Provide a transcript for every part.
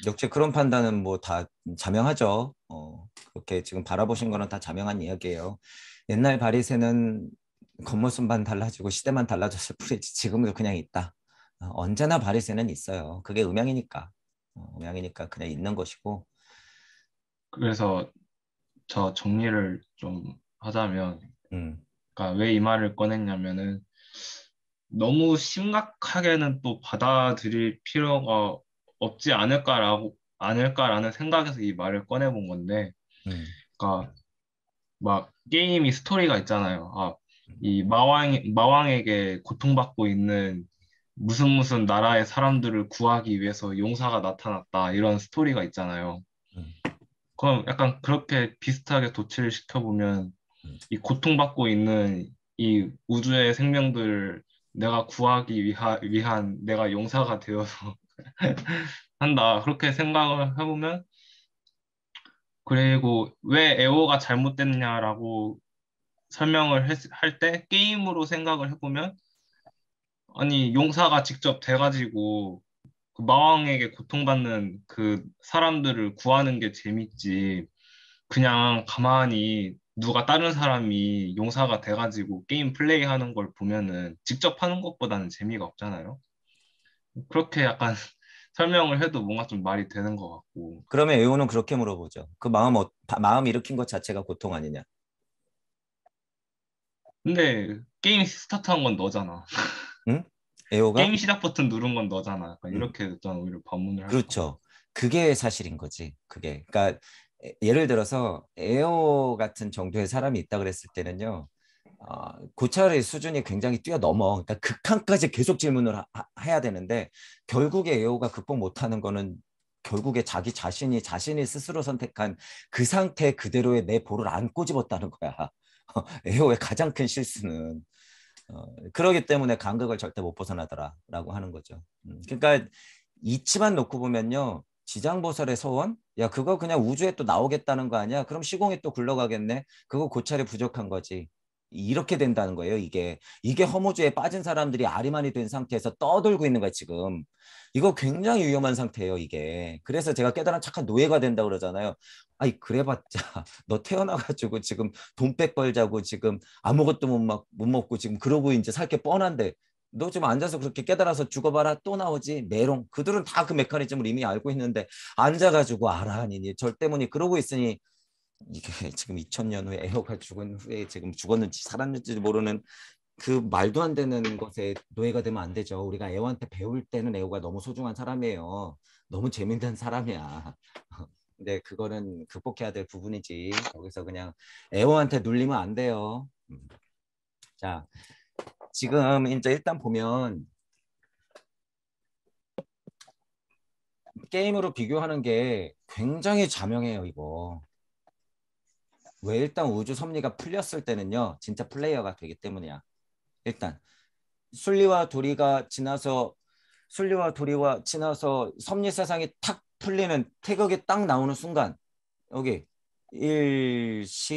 역시 그런 판단은 뭐 다 자명하죠. 그렇게 지금 바라보신 거는 다 자명한 이야기예요. 옛날 바리새는 겉모습만 달라지고 시대만 달라졌을 뿐이지 지금도 그냥 있다. 언제나 바리새는 있어요. 그게 음양이니까. 음양이니까 그냥 있는 것이고. 그래서 저 정리를 좀 하자면, 음, 그러니까 왜 이 말을 꺼냈냐면은 너무 심각하게는 또 받아들일 필요가 없지 않을까라는 생각에서 이 말을 꺼내본 건데, 음, 그러니까 막 게임이 스토리가 있잖아요. 이 마왕에게 고통받고 있는 무슨 무슨 나라의 사람들을 구하기 위해서 용사가 나타났다. 이런 스토리가 있잖아요. 음, 그럼 약간 그렇게 비슷하게 도치를 시켜보면 음. 이 고통받고 있는 이 우주의 생명들을 내가 구하기 위한 내가 용사가 되어서 한다. 그렇게 생각을 해보면, 그리고 왜 에오가 잘못됐냐라고 설명을 할 때 게임으로 생각을 해보면, 아니 용사가 직접 돼가지고 그 마왕에게 고통받는 그 사람들을 구하는 게 재밌지, 그냥 가만히 누가 다른 사람이 용사가 돼가지고 게임 플레이하는 걸 보면은 직접 하는 것보다는 재미가 없잖아요. 그렇게 약간 설명을 해도 뭔가 좀 말이 되는 것 같고. 그러면 에오는 그렇게 물어보죠. 그 마음 일으킨 것 자체가 고통 아니냐? 근데 게임 스타트한 건 너잖아. 응? 에오가? 게임 시작 버튼 누른 건 너잖아. 약간 음. 이렇게 저는 오히려 반문을 할 것 같아. 그렇죠. 그게 사실인 거지. 그게. 그러니까 예를 들어서 에어 같은 정도의 사람이 있다 그랬을 때는요. 고찰의 수준이 굉장히 뛰어넘어. 그러니까 극한까지 계속 질문을 해야 되는데 결국에 에어가 극복 못하는 거는 결국에 자신이 스스로 선택한 그 상태 그대로의 내 볼을 안 꼬집었다는 거야. 에어의 가장 큰 실수는. 그러기 때문에 간극을 절대 못 벗어나더라라고 하는 거죠. 그러니까 이치만 놓고 보면요. 지장보살의 소원? 야, 그거 그냥 우주에 또 나오겠다는 거 아니야? 그럼 시공이 또 굴러가겠네? 그거 고찰이 부족한 거지. 이렇게 된다는 거예요, 이게. 이게 허무주의에 빠진 사람들이 아리만이 된 상태에서 떠돌고 있는 거야, 지금. 이거 굉장히 위험한 상태예요, 이게. 그래서 제가 깨달은 착한 노예가 된다 그러잖아요. 아이, 그래봤자, 너 태어나가지고 지금 돈 빽벌자고 지금 아무것도 못 먹고 지금 그러고 이제 살 게 뻔한데 너 지금 앉아서 그렇게 깨달아서 죽어봐라 또 나오지 메롱 그들은 다 그 메커니즘을 이미 알고 있는데 앉아가지고 알아하니 절대문이 그러고 있으니 이게 지금 2000년 후에 애호가 죽은 후에 지금 죽었는지 살았는지 모르는 그 말도 안 되는 것에 노예가 되면 안 되죠. 우리가 애호한테 배울 때는 애호가 너무 소중한 사람이에요. 너무 재밌는 사람이야. 근데 그거는 극복해야 될 부분이지. 거기서 그냥 애호한테 눌리면 안 돼요. 자, 지금 이제 일단 보면 게임으로 비교하는 게 굉장히 자명해요, 이거. 왜 일단 우주 섭리가 풀렸을 때는요, 진짜 플레이어가 되기 때문이야. 일단 순리와 도리와 지나서 섭리 세상이 탁 풀리는 태극이 딱 나오는 순간 여기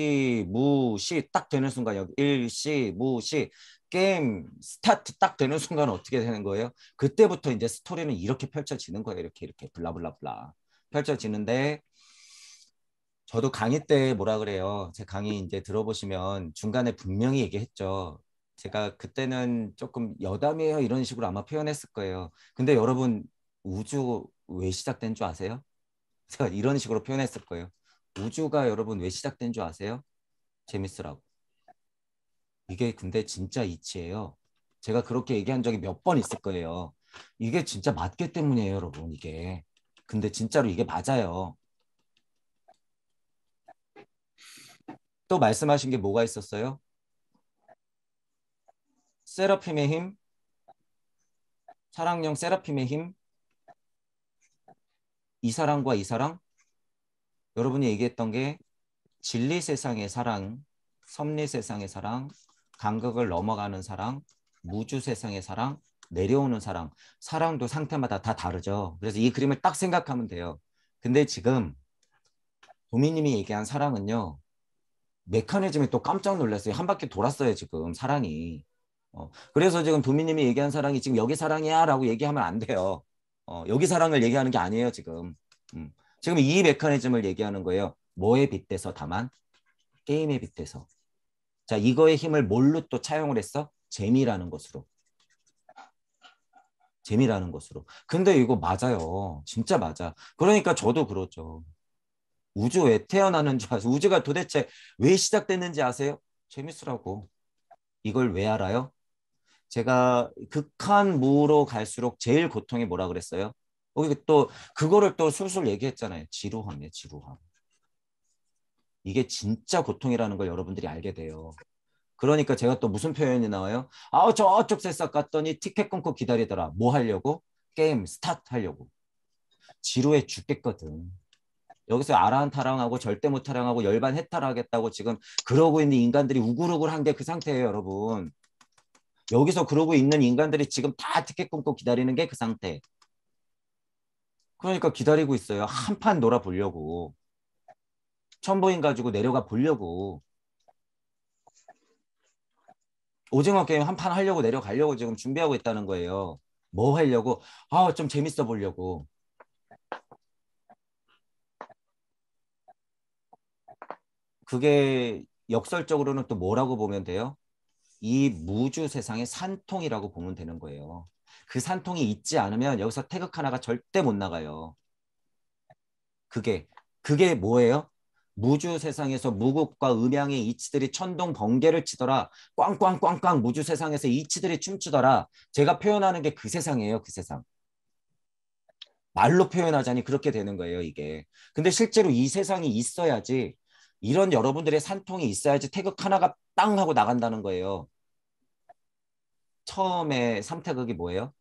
일시무시 딱 되는 순간 여기 일시무시 게임 스타트 딱 되는 순간 어떻게 되는 거예요? 그때부터 이제 스토리는 이렇게 펼쳐지는 거예요. 이렇게 블라블라블라 펼쳐지는데 저도 강의 때 뭐라 그래요? 제 강의 이제 들어보시면 중간에 분명히 얘기했죠. 제가 그때는 조금 여담이에요 이런 식으로 아마 표현했을 거예요. 근데 여러분 우주 왜 시작된 줄 아세요? 제가 이런 식으로 표현했을 거예요. 우주가 여러분 왜 시작된 줄 아세요? 재밌으라고. 이게 근데 진짜 이치예요. 제가 그렇게 얘기한 적이 몇 번 있을 거예요. 이게 진짜 맞기 때문이에요, 여러분. 이게. 근데 진짜로 이게 맞아요. 또 말씀하신 게 뭐가 있었어요? 세라핌의 힘, 사랑령 세라핌의 힘, 이 사랑과 이 사랑. 여러분이 얘기했던 게 진리 세상의 사랑, 섭리 세상의 사랑, 간극을 넘어가는 사랑, 무주 세상의 사랑, 내려오는 사랑. 사랑도 상태마다 다 다르죠. 그래서 이 그림을 딱 생각하면 돼요. 근데 지금 도미님이 얘기한 사랑은요. 메커니즘이 또 깜짝 놀랐어요. 한 바퀴 돌았어요, 지금 사랑이. 그래서 지금 도미님이 얘기한 사랑이 지금 여기 사랑이야 라고 얘기하면 안 돼요. 여기 사랑을 얘기하는 게 아니에요, 지금. 지금 이 메커니즘을 얘기하는 거예요. 뭐에 빗대서 다만? 게임에 빗대서. 자, 이거의 힘을 뭘로 또 차용을 했어? 재미라는 것으로. 재미라는 것으로. 근데 이거 맞아요. 진짜 맞아. 그러니까 저도 그러죠. 우주 왜 태어나는지 아세요? 우주가 도대체 왜 시작됐는지 아세요? 재밌으라고. 이걸 왜 알아요? 제가 극한 무로 갈수록 제일 고통이 뭐라 그랬어요? 거기 또 그거를 또 술술 얘기했잖아요. 지루함이에요, 지루함. 이게 진짜 고통이라는 걸 여러분들이 알게 돼요. 그러니까 제가 또 무슨 표현이 나와요? 아, 저쪽 새싹 갔더니 티켓 끊고 기다리더라. 뭐 하려고? 게임 스타트 하려고. 지루해 죽겠거든. 여기서 아랑타랑하고 절대 못 타랑하고 열반 해탈하겠다고 지금 그러고 있는 인간들이 우글우글한 게 그 상태예요, 여러분. 여기서 그러고 있는 인간들이 지금 다 티켓 끊고 기다리는 게 그 상태. 그러니까 기다리고 있어요. 한 판 놀아보려고. 천보인 가지고 내려가 보려고. 오징어 게임 한 판 하려고 내려가려고 지금 준비하고 있다는 거예요. 뭐 하려고? 아, 좀 재밌어 보려고. 그게 역설적으로는 또 뭐라고 보면 돼요? 이 무주 세상의 산통이라고 보면 되는 거예요. 그 산통이 있지 않으면 여기서 태극 하나가 절대 못 나가요. 그게 그게 뭐예요? 무주 세상에서 무국과 음양의 이치들이 천둥 번개를 치더라. 꽝꽝꽝꽝 무주 세상에서 이치들이 춤추더라. 제가 표현하는 게 그 세상이에요. 그 세상. 말로 표현하자니 그렇게 되는 거예요, 이게. 근데 실제로 이 세상이 있어야지 이런 여러분들의 산통이 있어야지 태극 하나가 땅 하고 나간다는 거예요. 처음에 삼태극이 뭐예요?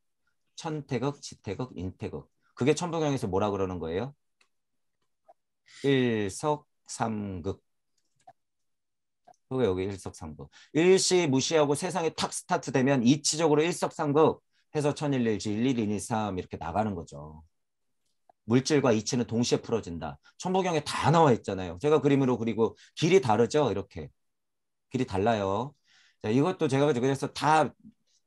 천태극, 지태극, 인태극. 그게 천부경에서 뭐라 그러는 거예요? 일석삼극. 그게 여기 일석삼극. 일시 무시하고 세상이 탁 스타트 되면 이치적으로 일석삼극 해서 천일일지 일일이니삼 이렇게 나가는 거죠. 물질과 이치는 동시에 풀어진다. 천부경에 다 나와 있잖아요. 제가 그림으로 그리고 길이 다르죠? 이렇게. 길이 달라요. 자, 이것도 제가 그래서 다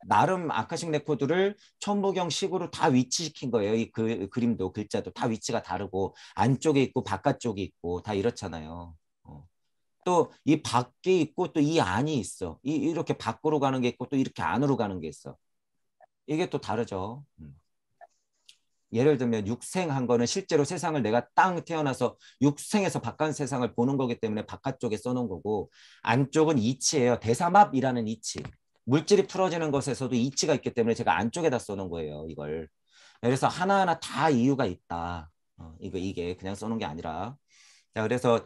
나름 아카식 레코드를 천부경식으로 다 위치시킨 거예요. 이 그림도 글자도 다 위치가 다르고 안쪽에 있고 바깥쪽에 있고 다 이렇잖아요. 또 이 밖에 있고 또 이 안이 있어. 이렇게 밖으로 가는 게 있고 또 이렇게 안으로 가는 게 있어. 이게 또 다르죠. 예를 들면 육생한 거는 실제로 세상을 내가 땅 태어나서 육생에서 바깥 세상을 보는 거기 때문에 바깥쪽에 써놓은 거고 안쪽은 이치예요. 대삼합이라는 이치. 물질이 풀어지는 것에서도 이치가 있기 때문에 제가 안쪽에다 써놓은 거예요. 이걸. 그래서 하나하나 다 이유가 있다. 이게 그냥 써놓은 게 아니라. 자, 그래서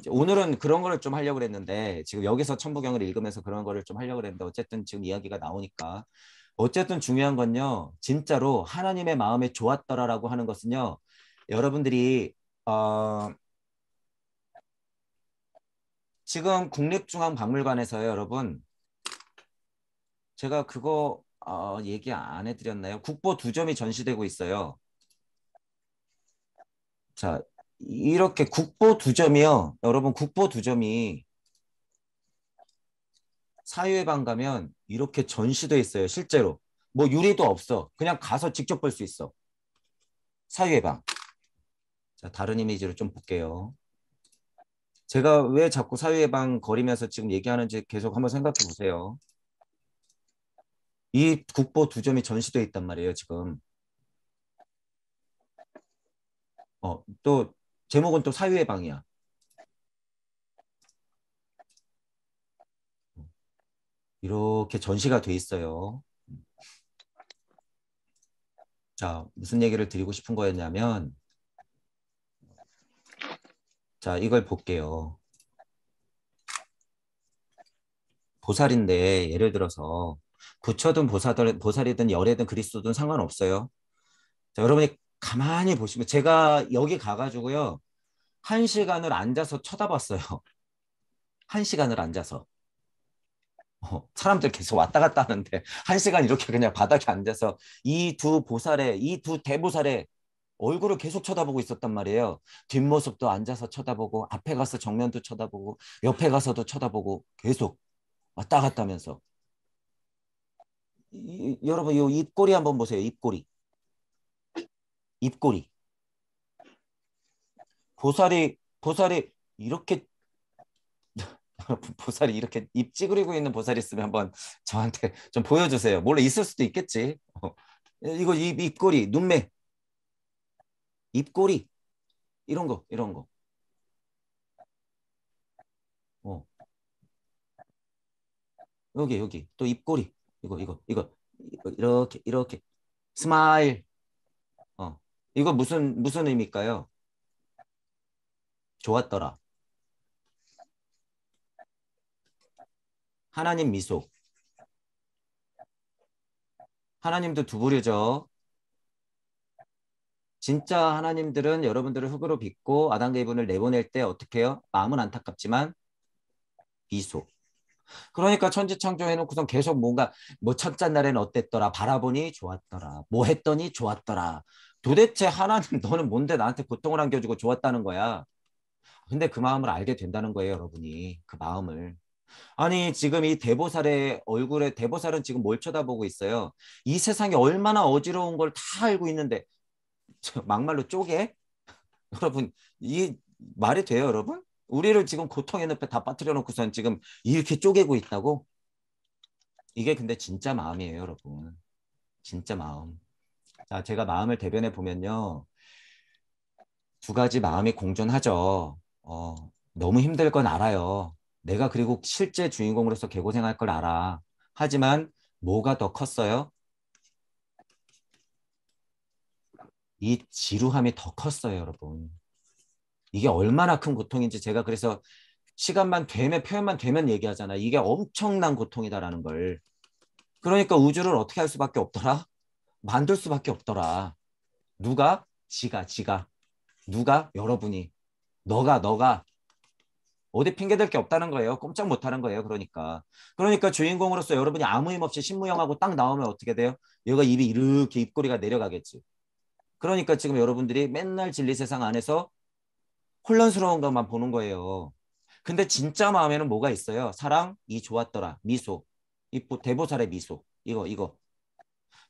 오늘은 그런 거를 좀 하려고 그랬는데 지금 여기서 천부경을 읽으면서 그런 거를 좀 하려고 그랬는데 어쨌든 지금 이야기가 나오니까 어쨌든 중요한 건요. 진짜로 하나님의 마음에 좋았더라라고 하는 것은요. 여러분들이 지금 국립중앙박물관에서요. 여러분 제가 그거 얘기 안 해드렸나요? 국보 2점이 전시되고 있어요. 자, 이렇게 국보 2점이요. 여러분 국보 2점이 사유회관 가면 이렇게 전시돼 있어요. 실제로. 뭐 유리도 없어. 그냥 가서 직접 볼 수 있어. 사유회방. 자, 다른 이미지로 좀 볼게요. 제가 왜 자꾸 사유회방 거리면서 지금 얘기하는지 계속 한번 생각해 보세요. 이 국보 2점이 전시돼 있단 말이에요, 지금. 또 제목은 또 사유회방이야. 이렇게 전시가 돼 있어요. 자, 무슨 얘기를 드리고 싶은 거였냐면 자, 이걸 볼게요. 보살인데 예를 들어서 부처든 보살이든 열애든 그리스도든 상관없어요. 자, 여러분이 가만히 보시면 제가 여기 가가지고요. 1시간을 앉아서 쳐다봤어요. 1시간을 앉아서. 사람들 계속 왔다 갔다 하는데 1시간 이렇게 그냥 바닥에 앉아서 이 두 대보살의 얼굴을 계속 쳐다보고 있었단 말이에요. 뒷모습도 앉아서 쳐다보고 앞에 가서 정면도 쳐다보고 옆에 가서도 쳐다보고 계속 왔다 갔다 하면서 여러분 이 입꼬리 한번 보세요. 입꼬리. 입꼬리. 보살이 이렇게 보살이 이렇게 입 찌그리고 있는 보살이 있으면 한번 저한테 좀 보여주세요. 몰래 있을 수도 있겠지. 이거 입꼬리, 눈매, 입꼬리 이런 거 이런 거. 어, 여기 또 입꼬리 이거 이렇게 스마일. 어, 이거 무슨 의미일까요? 좋았더라. 하나님 미소. 하나님도 두 부류죠. 진짜 하나님들은 여러분들을 흙으로 빚고 아담과 이브를 내보낼 때 어떻게 해요? 마음은 안타깝지만 미소. 그러니까 천지창조 해놓고선 계속 뭔가 뭐 첫째 날에는 어땠더라, 바라보니 좋았더라, 뭐 했더니 좋았더라. 도대체 하나님 너는 뭔데 나한테 고통을 안겨주고 좋았다는 거야. 근데 그 마음을 알게 된다는 거예요, 여러분이. 그 마음을. 아니 지금 이 대보살의 얼굴에 대보살은 지금 뭘 쳐다보고 있어요? 이 세상이 얼마나 어지러운 걸 다 알고 있는데 막말로 쪼개? 여러분 이 말이 돼요, 여러분? 우리를 지금 고통의 늪에 다 빠뜨려 놓고선 지금 이렇게 쪼개고 있다고? 이게 근데 진짜 마음이에요, 여러분. 진짜 마음. 자, 제가 마음을 대변해 보면요. 두 가지 마음이 공존하죠. 너무 힘들 건 알아요. 내가 그리고 실제 주인공으로서 개고생할 걸 알아. 하지만 뭐가 더 컸어요? 이 지루함이 더 컸어요, 여러분. 이게 얼마나 큰 고통인지 제가 그래서 시간만 되면 표현만 되면 얘기하잖아. 이게 엄청난 고통이다라는 걸. 그러니까 우주를 어떻게 할 수밖에 없더라? 만들 수밖에 없더라. 누가? 지가. 누가? 여러분이. 너가. 어디 핑계댈 게 없다는 거예요. 꼼짝 못하는 거예요. 그러니까 주인공으로서 여러분이 아무 힘 없이 신무영하고 딱 나오면 어떻게 돼요? 얘가 입이 이렇게 입꼬리가 내려가겠지. 그러니까 지금 여러분들이 맨날 진리 세상 안에서 혼란스러운 것만 보는 거예요. 근데 진짜 마음에는 뭐가 있어요? 사랑, 이 좋았더라, 미소, 이 대보살의 미소, 이거.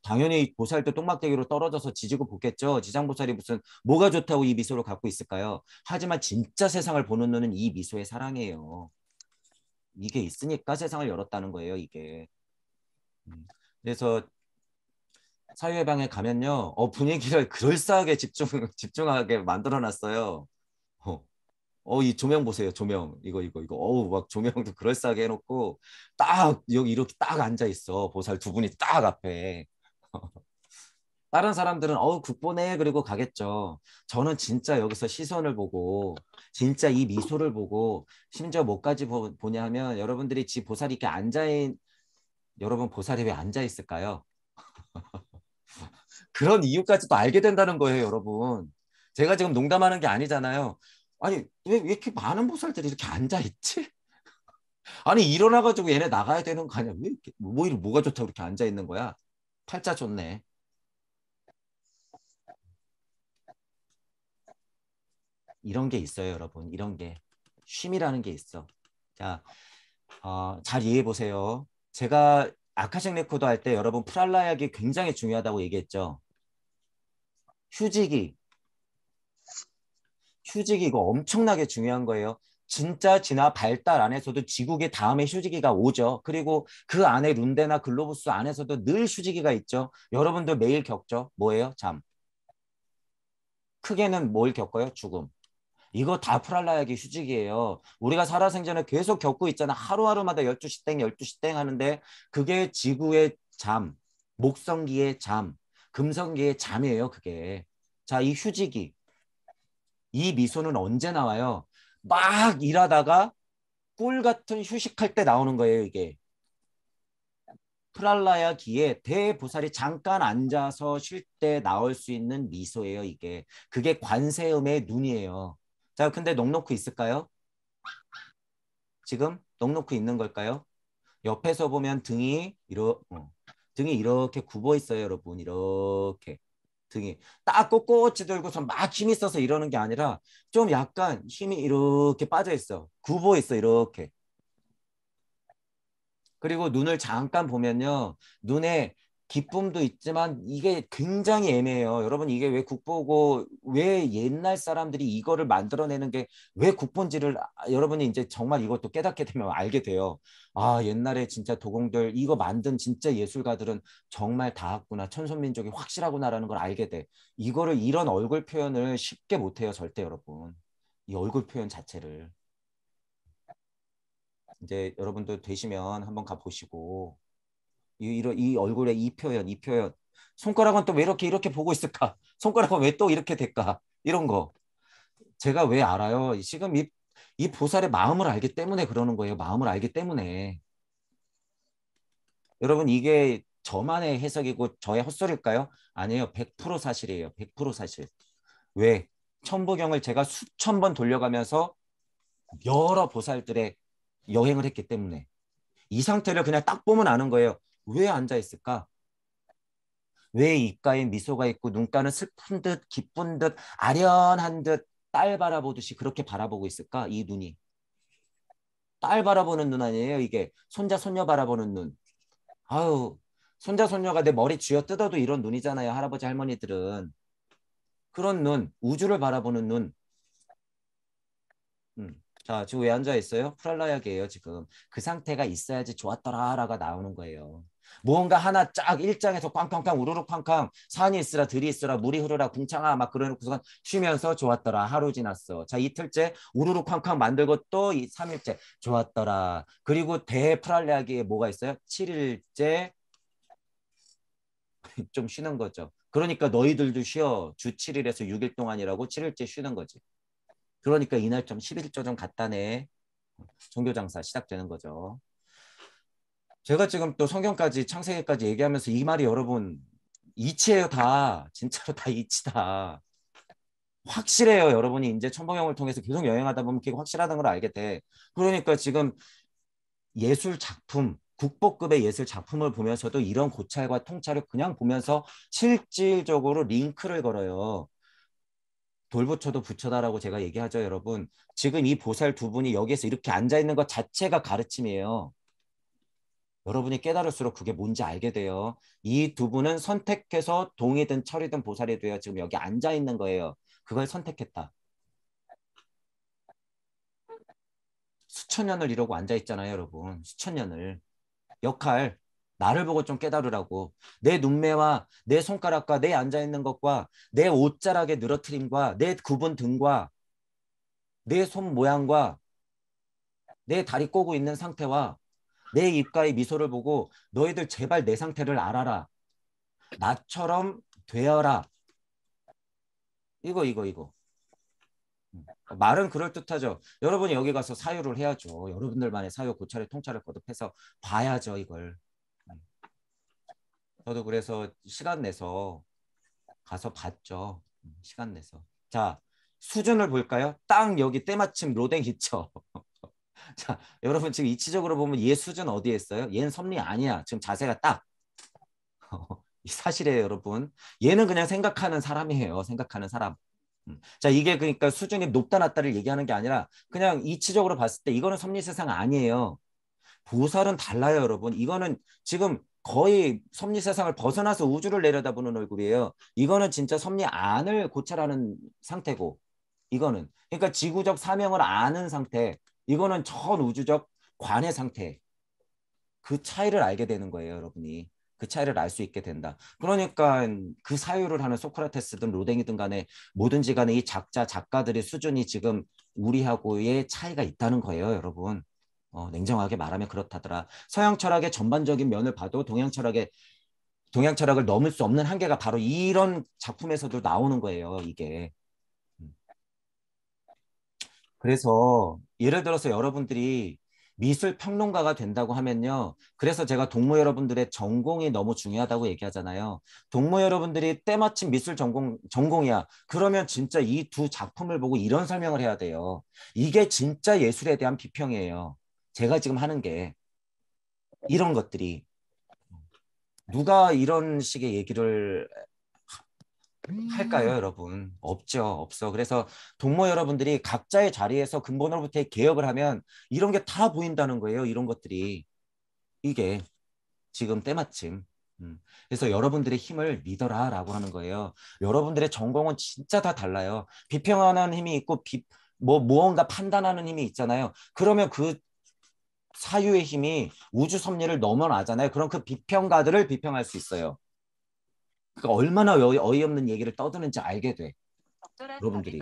당연히 보살도 똥막대기로 떨어져서 지지고 볶겠죠. 지장보살이 무슨 뭐가 좋다고 이 미소를 갖고 있을까요? 하지만 진짜 세상을 보는 눈은 이 미소의 사랑이에요. 이게 있으니까 세상을 열었다는 거예요, 이게. 그래서 사유예방에 가면요, 분위기를 그럴싸하게 집중하게 만들어 놨어요. 어, 이 조명 보세요, 조명. 이거. 막 조명도 그럴싸하게 해놓고, 딱, 여기 이렇게 딱 앉아 있어. 보살 두 분이 딱 앞에. 다른 사람들은 국보네 그리고 가겠죠. 저는 진짜 여기서 시선을 보고 진짜 이 미소를 보고 심지어 뭐까지 보냐 하면 여러분들이 지 보살이 이렇게 앉아있 여러분 보살이 왜 앉아 있을까요? 그런 이유까지도 알게 된다는 거예요, 여러분. 제가 지금 농담하는 게 아니잖아요. 아니 왜 이렇게 많은 보살들이 이렇게 앉아 있지? 아니 일어나가지고 얘네 나가야 되는 거 아니야? 왜 이렇게 뭐가 좋다고 이렇게 앉아 있는 거야? 팔자 좋네. 이런 게 있어요, 여러분. 이런 게 쉼이라는 게 있어. 자, 잘 이해해 보세요. 제가 아카식 레코드 할 때 여러분 프랄라약이 굉장히 중요하다고 얘기했죠. 휴직이 이거 엄청나게 중요한 거예요. 진짜 진화 발달 안에서도 지국의 다음에 휴지기가 오죠. 그리고 그 안에 룬데나 글로부스 안에서도 늘 휴지기가 있죠. 여러분들 매일 겪죠. 뭐예요? 잠. 크게는 뭘 겪어요? 죽음. 이거 다 프랄라약이 휴직이에요. 우리가 살아생전에 계속 겪고 있잖아. 하루하루마다 12시 땡, 12시 땡 하는데 그게 지구의 잠, 목성기의 잠, 금성기의 잠이에요. 그게. 자, 이 휴직이. 이 미소는 언제 나와요? 막 일하다가 꿀 같은 휴식할 때 나오는 거예요. 이게. 프랄라야 기에 대보살이 잠깐 앉아서 쉴 때 나올 수 있는 미소예요. 이게. 그게 관세음의 눈이에요. 자, 근데 넉넉히 있을까요? 지금 넉넉히 있는 걸까요? 옆에서 보면 등이 이렇게 굽어 있어요, 여러분. 이렇게 등이 딱 꼿꼿이 들고서 막 힘이 써서 이러는 게 아니라 좀 약간 힘이 이렇게 빠져 있어. 굽어 있어, 이렇게. 그리고 눈을 잠깐 보면요, 눈에 기쁨도 있지만 이게 굉장히 애매해요. 여러분 이게 왜 국보고 왜 옛날 사람들이 이거를 만들어내는 게 왜 국본지를 여러분이 이제 정말 이것도 깨닫게 되면 알게 돼요. 아 옛날에 진짜 도공들 이거 만든 진짜 예술가들은 정말 닿았구나. 천손민족이 확실하구나라는 걸 알게 돼. 이거를 이런 얼굴 표현을 쉽게 못해요. 절대 여러분. 이 얼굴 표현 자체를. 이제 여러분도 되시면 한번 가보시고 이 얼굴의 이 표현. 손가락은 또 왜 이렇게 보고 있을까? 손가락은 왜 또 이렇게 될까? 이런 거. 제가 왜 알아요? 지금 이 보살의 마음을 알기 때문에 그러는 거예요. 마음을 알기 때문에. 여러분 이게 저만의 해석이고 저의 헛소리일까요? 아니에요. 100% 사실이에요. 100% 사실. 왜? 천부경을 제가 수천 번 돌려가면서 여러 보살들의 여행을 했기 때문에 이 상태를 그냥 딱 보면 아는 거예요. 왜 앉아 있을까? 왜 입가에 미소가 있고 눈가는 슬픈 듯 기쁜 듯 아련한 듯 딸 바라보듯이 그렇게 바라보고 있을까? 이 눈이. 딸 바라보는 눈 아니에요, 이게. 손자 손녀 바라보는 눈. 아유, 손자 손녀가 내 머리 쥐어뜯어도 이런 눈이잖아요, 할아버지 할머니들은. 그런 눈, 우주를 바라보는 눈. 자, 지금 왜 앉아 있어요? 프랄라약이에요, 지금. 그 상태가 있어야지 좋았더라라가 나오는 거예요. 무언가 하나 쫙 일장에서 쾅쾅쾅 우르르 쾅쾅 산이 있으라 들이 있으라 물이 흐르라 궁창아 막 그러놓고서 쉬면서 좋았더라 하루 지났어. 자 이틀째 우르르 쾅쾅 만들고 또 이 3일째 좋았더라. 그리고 대프랄레아기에 뭐가 있어요? 7일째 좀 쉬는 거죠. 그러니까 너희들도 쉬어. 주 7일에서 6일 동안이라고 7일째 쉬는 거지. 그러니까 이날 좀 11조 좀 갖다 내. 종교장사 시작되는 거죠. 제가 지금 또 성경까지 창세기까지 얘기하면서 이 말이 여러분 이치예요 다. 진짜로 다 이치다. 확실해요. 여러분이 이제 천봉영을 통해서 계속 여행하다 보면 그게 확실하다는 걸 알게 돼. 그러니까 지금 예술 작품 국보급의 예술 작품을 보면서도 이런 고찰과 통찰을 그냥 보면서 실질적으로 링크를 걸어요. 돌부처도 부처다라고 제가 얘기하죠, 여러분. 지금 이 보살 두 분이 여기에서 이렇게 앉아 있는 것 자체가 가르침이에요. 여러분이 깨달을수록 그게 뭔지 알게 돼요. 이 두 분은 선택해서 동이든 철이든 보살이 되어 지금 여기 앉아 있는 거예요. 그걸 선택했다. 수천 년을 이러고 앉아 있잖아요, 여러분. 수천 년을. 역할, 나를 보고 좀 깨달으라고. 내 눈매와 내 손가락과 내 앉아 있는 것과 내 옷자락의 늘어트림과 내 굽은 등과 내 손 모양과 내 다리 꼬고 있는 상태와 내 입가의 미소를 보고 너희들 제발 내 상태를 알아라. 나처럼 되어라. 이거. 말은 그럴듯하죠. 여러분이 여기 가서 사유를 해야죠. 여러분들만의 사유 고찰의 통찰을 거듭해서 봐야죠, 이걸. 저도 그래서 시간 내서 가서 봤죠. 시간 내서. 자, 수준을 볼까요? 딱 여기 때마침 로댕 있죠. 자, 여러분 지금 이치적으로 보면 얘 수준 어디에 있어요? 얘는 섭리 아니야. 지금 자세가 딱. 사실이에요, 여러분. 얘는 그냥 생각하는 사람이에요. 생각하는 사람. 자, 이게 그러니까 수준이 높다 낮다를 얘기하는 게 아니라 그냥 이치적으로 봤을 때 이거는 섭리 세상 아니에요. 보살은 달라요, 여러분. 이거는 지금 거의 섭리 세상을 벗어나서 우주를 내려다보는 얼굴이에요. 이거는 진짜 섭리 안을 고찰하는 상태고 이거는 그러니까 지구적 사명을 아는 상태. 이거는 전 우주적 관의 상태. 그 차이를 알게 되는 거예요, 여러분이. 그 차이를 알 수 있게 된다. 그러니까 그 사유를 하는 소크라테스든 로댕이든 간에 뭐든지 간에 이 작가들의 수준이 지금 우리하고의 차이가 있다는 거예요, 여러분. 냉정하게 말하면 그렇다더라. 서양 철학의 전반적인 면을 봐도 동양 철학을 넘을 수 없는 한계가 바로 이런 작품에서도 나오는 거예요, 이게. 그래서 예를 들어서 여러분들이 미술 평론가가 된다고 하면요. 그래서 제가 동무 여러분들의 전공이 너무 중요하다고 얘기하잖아요. 동무 여러분들이 때마침 미술 전공이야. 그러면 진짜 이 두 작품을 보고 이런 설명을 해야 돼요. 이게 진짜 예술에 대한 비평이에요. 제가 지금 하는 게 이런 것들이 누가 이런 식의 얘기를 할까요, 여러분? 없죠, 없어. 그래서 동무 여러분들이 각자의 자리에서 근본으로부터 개혁을 하면 이런 게 다 보인다는 거예요, 이런 것들이. 이게 지금 때마침. 그래서 여러분들의 힘을 믿어라라고 하는 거예요. 여러분들의 전공은 진짜 다 달라요. 비평하는 힘이 있고 무언가 판단하는 힘이 있잖아요. 그러면 그 사유의 힘이 우주 섭리를 넘어나잖아요. 그럼 그 비평가들을 비평할 수 있어요. 그러니까 얼마나 어이없는 얘기를 떠드는지 알게 돼. 여러분들이.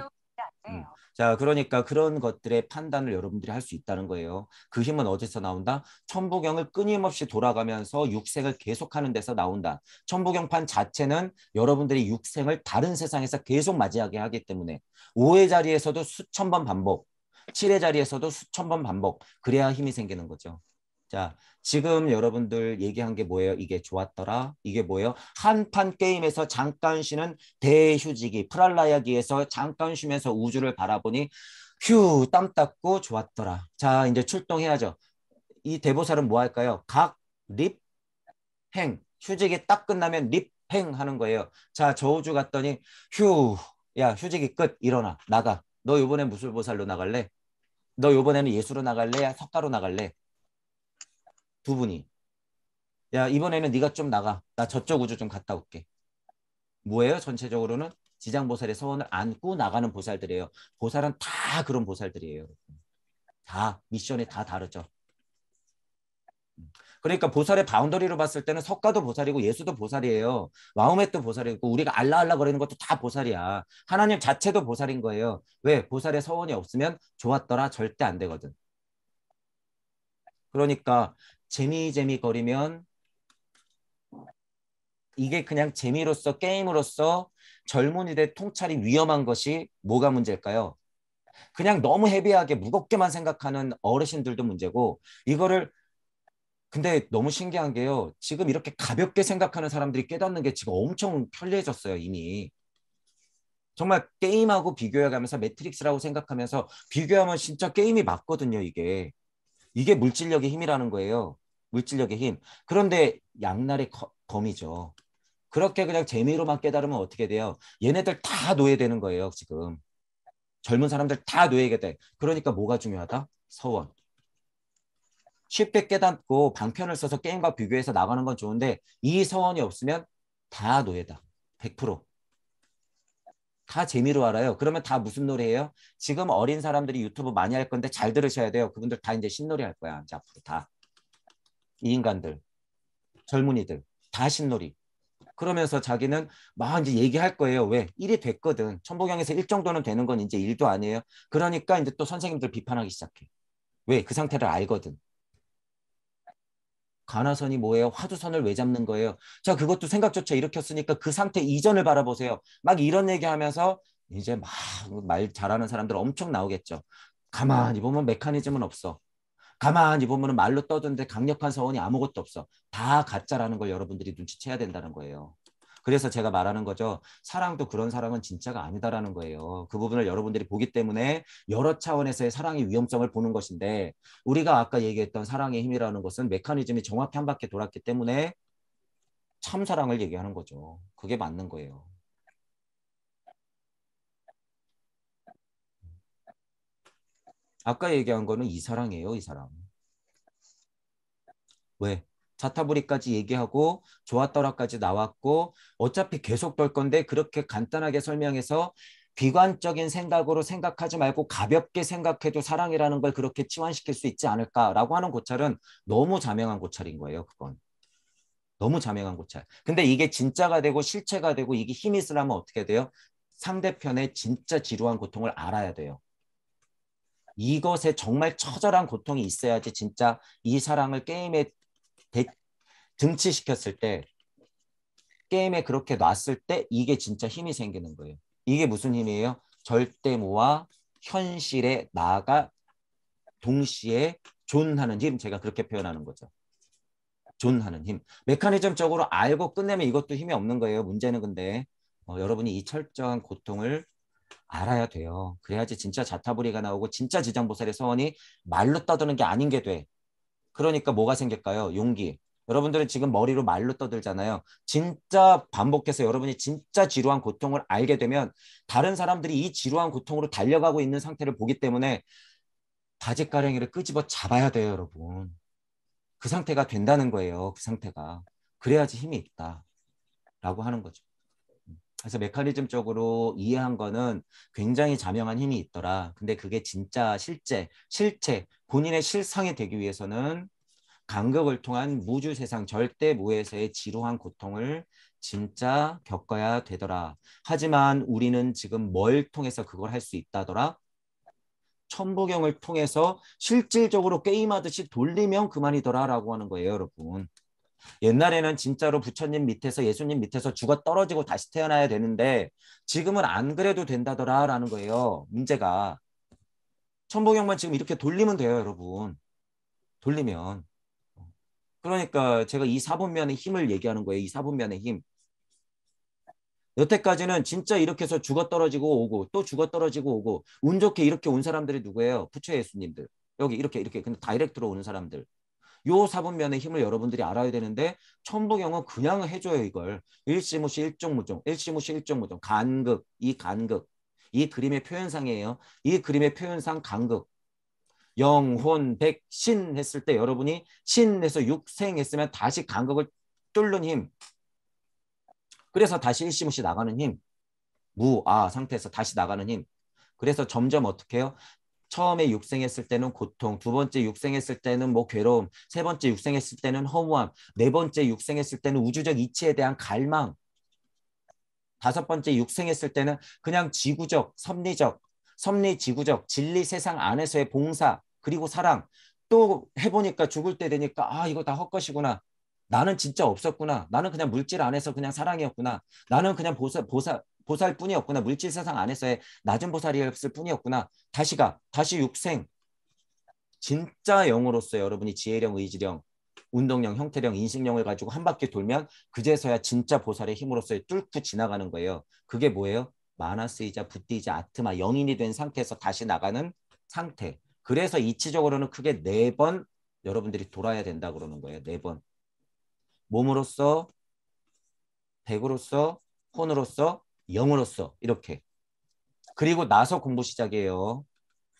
자, 그러니까 그런 것들의 판단을 여러분들이 할 수 있다는 거예요. 그 힘은 어디서 나온다? 천부경을 끊임없이 돌아가면서 육생을 계속하는 데서 나온다. 천부경판 자체는 여러분들이 육생을 다른 세상에서 계속 맞이하게 하기 때문에 5의 자리에서도 수천 번 반복, 7의 자리에서도 수천 번 반복, 그래야 힘이 생기는 거죠. 자, 지금 여러분들 얘기한 게 뭐예요? 이게 좋았더라. 이게 뭐예요? 한판 게임에서 잠깐 쉬는 대휴지기, 프랄라야기에서 잠깐 쉬면서 우주를 바라보니 휴, 땀 닦고 좋았더라. 자, 이제 출동해야죠. 이 대보살은 뭐 할까요? 각, 립, 행. 휴직이 딱 끝나면 립, 행 하는 거예요. 자, 저 우주 갔더니 휴, 야, 휴직이 끝. 일어나. 나가. 너 이번에 무술 보살로 나갈래? 너 이번에는 예수로 나갈래? 석가로 나갈래? 두 분이. 야, 이번에는 네가 좀 나가. 나 저쪽 우주 좀 갔다 올게. 뭐예요? 전체적으로는 지장보살의 서원을 안고 나가는 보살들이에요. 보살은 다 그런 보살들이에요. 다 미션이 다 다르죠. 그러니까 보살의 바운더리로 봤을 때는 석가도 보살이고 예수도 보살이에요. 마호멧도 보살이고 우리가 알라알라 거리는 것도 다 보살이야. 하나님 자체도 보살인 거예요. 왜? 보살의 서원이 없으면 좋았더라 절대 안 되거든. 그러니까 재미 거리면 이게 그냥 재미로서 게임으로서 젊은이들 통찰이 위험한 것이 뭐가 문제일까요? 그냥 너무 헤비하게 무겁게만 생각하는 어르신들도 문제고 이거를 근데 너무 신기한 게요. 지금 이렇게 가볍게 생각하는 사람들이 깨닫는 게 지금 엄청 편리해졌어요, 이미. 정말 게임하고 비교해가면서 매트릭스라고 생각하면서 비교하면 진짜 게임이 맞거든요, 이게. 이게 물질력의 힘이라는 거예요. 물질력의 힘. 그런데 양날의 검이죠. 그렇게 그냥 재미로만 깨달으면 어떻게 돼요? 얘네들 다 노예되는 거예요, 지금. 젊은 사람들 다 노예가 돼. 그러니까 뭐가 중요하다? 서원. 쉽게 깨닫고 방편을 써서 게임과 비교해서 나가는 건 좋은데 이 서원이 없으면 다 노예다. 100%. 다 재미로 알아요. 그러면 다 무슨 놀이예요? 지금 어린 사람들이 유튜브 많이 할 건데 잘 들으셔야 돼요. 그분들 다 이제 신놀이 할 거야. 이제 앞으로 다. 이 인간들, 젊은이들 다 신놀이. 그러면서 자기는 막 이제 얘기할 거예요. 왜? 일이 됐거든. 천부경에서 일 정도는 되는 건 이제 일도 아니에요. 그러니까 이제 또 선생님들 비판하기 시작해. 왜? 그 상태를 알거든. 가나선이 뭐예요? 화두선을 왜 잡는 거예요? 자, 그것도 생각조차 일으켰으니까 그 상태 이전을 바라보세요. 막 이런 얘기하면서 이제 막 말 잘하는 사람들 엄청 나오겠죠. 가만히 보면 메커니즘은 없어. 가만히 보면 말로 떠드는데 강력한 서원이 아무것도 없어. 다 가짜라는 걸 여러분들이 눈치채야 된다는 거예요. 그래서 제가 말하는 거죠. 사랑도 그런 사랑은 진짜가 아니다라는 거예요. 그 부분을 여러분들이 보기 때문에 여러 차원에서의 사랑의 위험성을 보는 것인데 우리가 아까 얘기했던 사랑의 힘이라는 것은 메커니즘이 정확히 한 바퀴 돌았기 때문에 참사랑을 얘기하는 거죠. 그게 맞는 거예요. 아까 얘기한 거는 이 사랑이에요. 이 사랑. 왜? 자타부리까지 얘기하고 좋았더라까지 나왔고 어차피 계속 볼 건데 그렇게 간단하게 설명해서 비관적인 생각으로 생각하지 말고 가볍게 생각해도 사랑이라는 걸 그렇게 치환시킬 수 있지 않을까라고 하는 고찰은 너무 자명한 고찰인 거예요. 그건. 너무 자명한 고찰. 근데 이게 진짜가 되고 실체가 되고 이게 힘이 있으려면 어떻게 돼요? 상대편의 진짜 지루한 고통을 알아야 돼요. 이것에 정말 처절한 고통이 있어야지 진짜 이 사랑을 게임에 등치시켰을 때 게임에 그렇게 놨을 때 이게 진짜 힘이 생기는 거예요. 이게 무슨 힘이에요? 절대무와 현실의 나가 동시에 존하는 힘. 제가 그렇게 표현하는 거죠. 존하는 힘. 메커니즘적으로 알고 끝내면 이것도 힘이 없는 거예요. 문제는 근데 여러분이 이 철저한 고통을 알아야 돼요. 그래야지 진짜 자타부리가 나오고 진짜 지장보살의 서원이 말로 떠드는 게 아닌 게 돼. 그러니까 뭐가 생길까요? 용기. 여러분들은 지금 머리로 말로 떠들잖아요. 진짜 반복해서 여러분이 진짜 지루한 고통을 알게 되면 다른 사람들이 이 지루한 고통으로 달려가고 있는 상태를 보기 때문에 바짓가랭이를 끄집어 잡아야 돼요, 여러분. 그 상태가 된다는 거예요. 그 상태가. 그래야지 힘이 있다라고 하는 거죠. 그래서 메커니즘적으로 이해한 거는 굉장히 자명한 힘이 있더라. 근데 그게 진짜 실체, 본인의 실상이 되기 위해서는 간극을 통한 무주 세상 절대 무에서의 지루한 고통을 진짜 겪어야 되더라. 하지만 우리는 지금 뭘 통해서 그걸 할 수 있다더라? 천부경을 통해서 실질적으로 게임하듯이 돌리면 그만이더라라고 하는 거예요, 여러분. 옛날에는 진짜로 부처님 밑에서 예수님 밑에서 죽어 떨어지고 다시 태어나야 되는데 지금은 안 그래도 된다더라라는 거예요. 문제가. 천부경만 지금 이렇게 돌리면 돼요, 여러분. 돌리면. 그러니까 제가 이 사분면의 힘을 얘기하는 거예요. 이 사분면의 힘. 여태까지는 진짜 이렇게 해서 죽어 떨어지고 오고 또 죽어 떨어지고 오고 운 좋게 이렇게 온 사람들이 누구예요? 부처 예수님들. 여기 이렇게 근데 다이렉트로 오는 사람들. 요 사분면의 힘을 여러분들이 알아야 되는데 천부경은 그냥 해줘요 이걸. 일시무시 일종무종 일시무시 일종무종 간극 이 간극 이 그림의 표현상이에요. 이 그림의 표현상 간극 영혼 백신 했을 때 여러분이 신에서 육생 했으면 다시 간극을 뚫는 힘. 그래서 다시 일시무시 나가는 힘. 무아 상태에서 다시 나가는 힘. 그래서 점점 어떻게 해요? 처음에 육생했을 때는 고통, 두 번째 육생했을 때는 뭐 괴로움, 세 번째 육생했을 때는 허무함, 네 번째 육생했을 때는 우주적 이치에 대한 갈망, 다섯 번째 육생했을 때는 그냥 지구적, 섭리 지구적, 진리 세상 안에서의 봉사, 그리고 사랑. 또 해보니까 죽을 때 되니까 아 이거 다 헛것이구나. 나는 진짜 없었구나. 나는 그냥 물질 안에서 그냥 사랑이었구나. 나는 그냥 보살 뿐이었구나. 물질 세상 안에서의 낮은 보살이었을 뿐이었구나. 다시 육생. 진짜 영으로서 여러분이 지혜령, 의지령, 운동령, 형태령, 인식령을 가지고 한 바퀴 돌면 그제서야 진짜 보살의 힘으로서의 뚫고 지나가는 거예요. 그게 뭐예요? 마나스이자 부띠이자 아트마, 영인이 된 상태에서 다시 나가는 상태. 그래서 이치적으로는 크게 4번 여러분들이 돌아야 된다 그러는 거예요. 4번. 몸으로서, 백으로서, 혼으로서, 영으로서 이렇게. 그리고 나서 공부 시작이에요.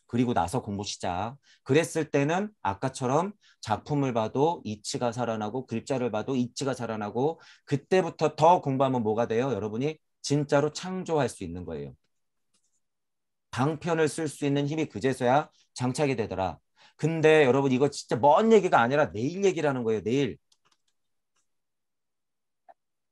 그리고 나서 공부 시작. 그랬을 때는 아까처럼 작품을 봐도 이치가 살아나고 글자를 봐도 이치가 살아나고 그때부터 더 공부하면 뭐가 돼요? 여러분이 진짜로 창조할 수 있는 거예요. 방편을 쓸 수 있는 힘이 그제서야 장착이 되더라. 근데 여러분 이거 진짜 먼 얘기가 아니라 내일 얘기라는 거예요. 내일.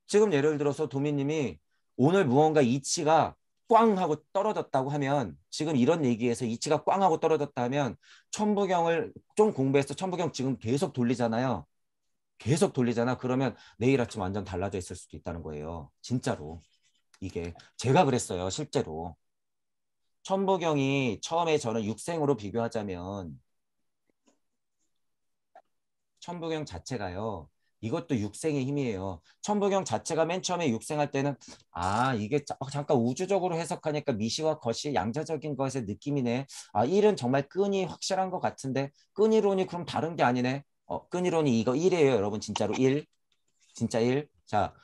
지금 예를 들어서 도미님이 오늘 무언가 이치가 꽝 하고 떨어졌다고 하면 지금 이런 얘기에서 이치가 꽝 하고 떨어졌다 하면 천부경을 좀 공부해서 천부경 지금 계속 돌리잖아요. 계속 돌리잖아. 그러면 내일 아침 완전 달라져 있을 수도 있다는 거예요. 진짜로. 이게 제가 그랬어요. 실제로. 천부경이 처음에 저는 육생으로 비교하자면 천부경 자체가요. 이것도 육생의 힘이에요. 천부경 자체가 맨 처음에 육생할 때는 아 이게 잠깐 우주적으로 해석하니까 미시와 것이 양자적인 것의 느낌이네. 아 1은 정말 끈이 확실한 것 같은데 끈이론이 그럼 다른 게 아니네. 끈이론이 이거 1이에요. 여러분 진짜로 1. 진짜 1. 자,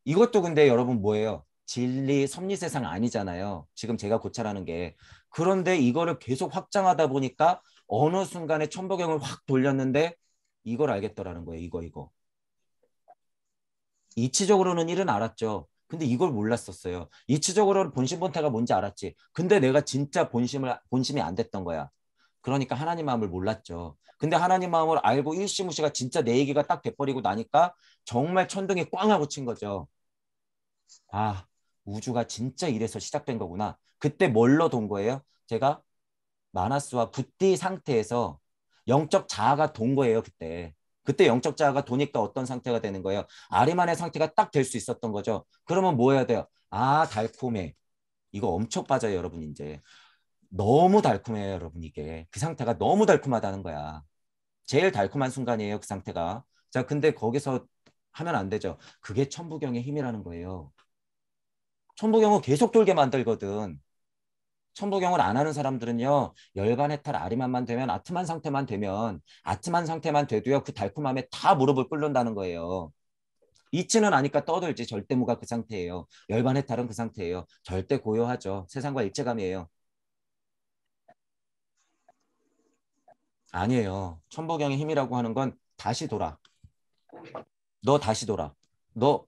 이것도 근데 여러분 뭐예요? 진리, 섭리 세상 아니잖아요. 지금 제가 고찰하는 게. 그런데 이거를 계속 확장하다 보니까 어느 순간에 천부경을 확 돌렸는데 이걸 알겠더라는 거예요. 이거. 이치적으로는 일은 알았죠. 근데 이걸 몰랐었어요. 이치적으로는 본심본태가 뭔지 알았지. 근데 내가 진짜 본심이 안 됐던 거야. 그러니까 하나님 마음을 몰랐죠. 근데 하나님 마음을 알고 일시무시가 진짜 내 얘기가 딱 돼버리고 나니까 정말 천둥이 꽝 하고 친 거죠. 아, 우주가 진짜 이래서 시작된 거구나. 그때 뭘로 돈 거예요? 제가 마나스와 붓디 상태에서 영적 자아가 돈 거예요, 그때. 그때 영적 자아가 도니까 어떤 상태가 되는 거예요? 아리만의 상태가 딱 될 수 있었던 거죠. 그러면 뭐 해야 돼요? 아, 달콤해. 이거 엄청 빠져요, 여러분, 이제. 너무 달콤해요, 여러분, 이게. 그 상태가 너무 달콤하다는 거야. 제일 달콤한 순간이에요, 그 상태가. 자, 근데 거기서 하면 안 되죠. 그게 천부경의 힘이라는 거예요. 천부경은 계속 돌게 만들거든. 천부경을 안 하는 사람들은요. 열반 해탈 아리만만 되면 아트만 상태만 돼도요. 그 달콤함에 다 무릎을 꿇는다는 거예요. 이치는 아니까 떠들지. 절대무가 그 상태예요. 열반 해탈은 그 상태예요. 절대 고요하죠. 세상과 일체감이에요. 아니에요. 천부경의 힘이라고 하는 건 다시 돌아. 너 다시 돌아. 너